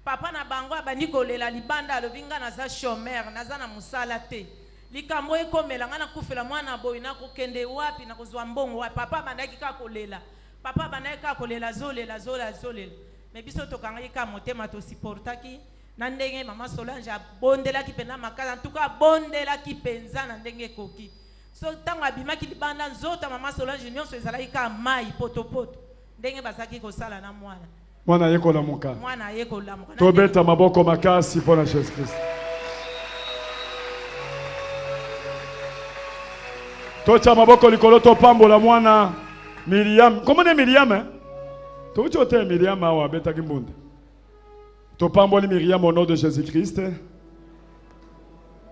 papa na bango abandi kolela libanda alobinga na za chômeur naza na musala te likambo ekomela ngana kufela mwana boy na kokende wapi na kozwa mbongo wapi papa bandaki kaka kolela papa bandaki kaka kolela zolela mais biso tokanga ka motema to supportaki na ndenge mama Solange abondelaki pena makala en tout cas bondelaki penza na ndenge koki so tango abimaki libanda nzota mama Solange nyonso ezalaki ka mai potopoto ndenge bazaki kosala na mwana yekola muka tobeta maboko makasi pona Jésus Christ tocha maboko likolo topambola mwana Myriam comment Myriam tochote Myriam awa beta kimbunda topamboli Myriam au nom de Jésus-Christ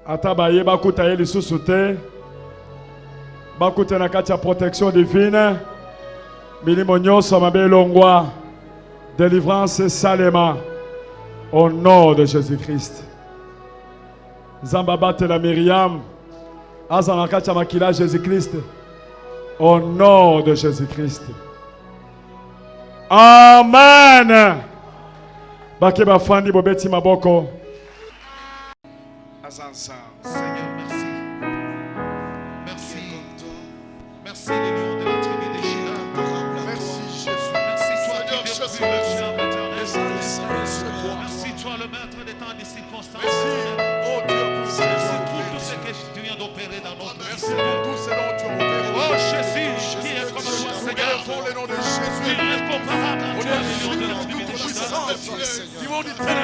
ata baye bakuta ye lisusu te bakuta na kati ya protection divine milimo nyonso mabe elongwa délivrance salema au nom de Jésus-Christ nzamba batela Myriam aza na kati ya makila Jésus-Christ au nom de Jésus-Christ amen Bake bafandi bobeti maboko. Seigneur, merci. Merci. Merci les lions de la tribu de Juda. Merci Jésus. Merci toi qui depuis le ciel éternel. Merci toi le maître des temps et des circonstances. Oh Dieu, merci pour tout ce que tu viens d'opérer dans notre vie. Merci pour tout ce dont tu as opéré. Oh Jésus, qui est comme toi Seigneur. Le nom de Jésus. Tu es incomparable à toi les lions de la tribu de Juda.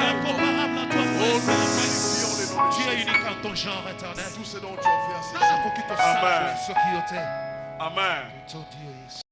Incomparable à toi, tu es unique en ton genre éternel. Tout ce dont tu as fait. Amen. Amen.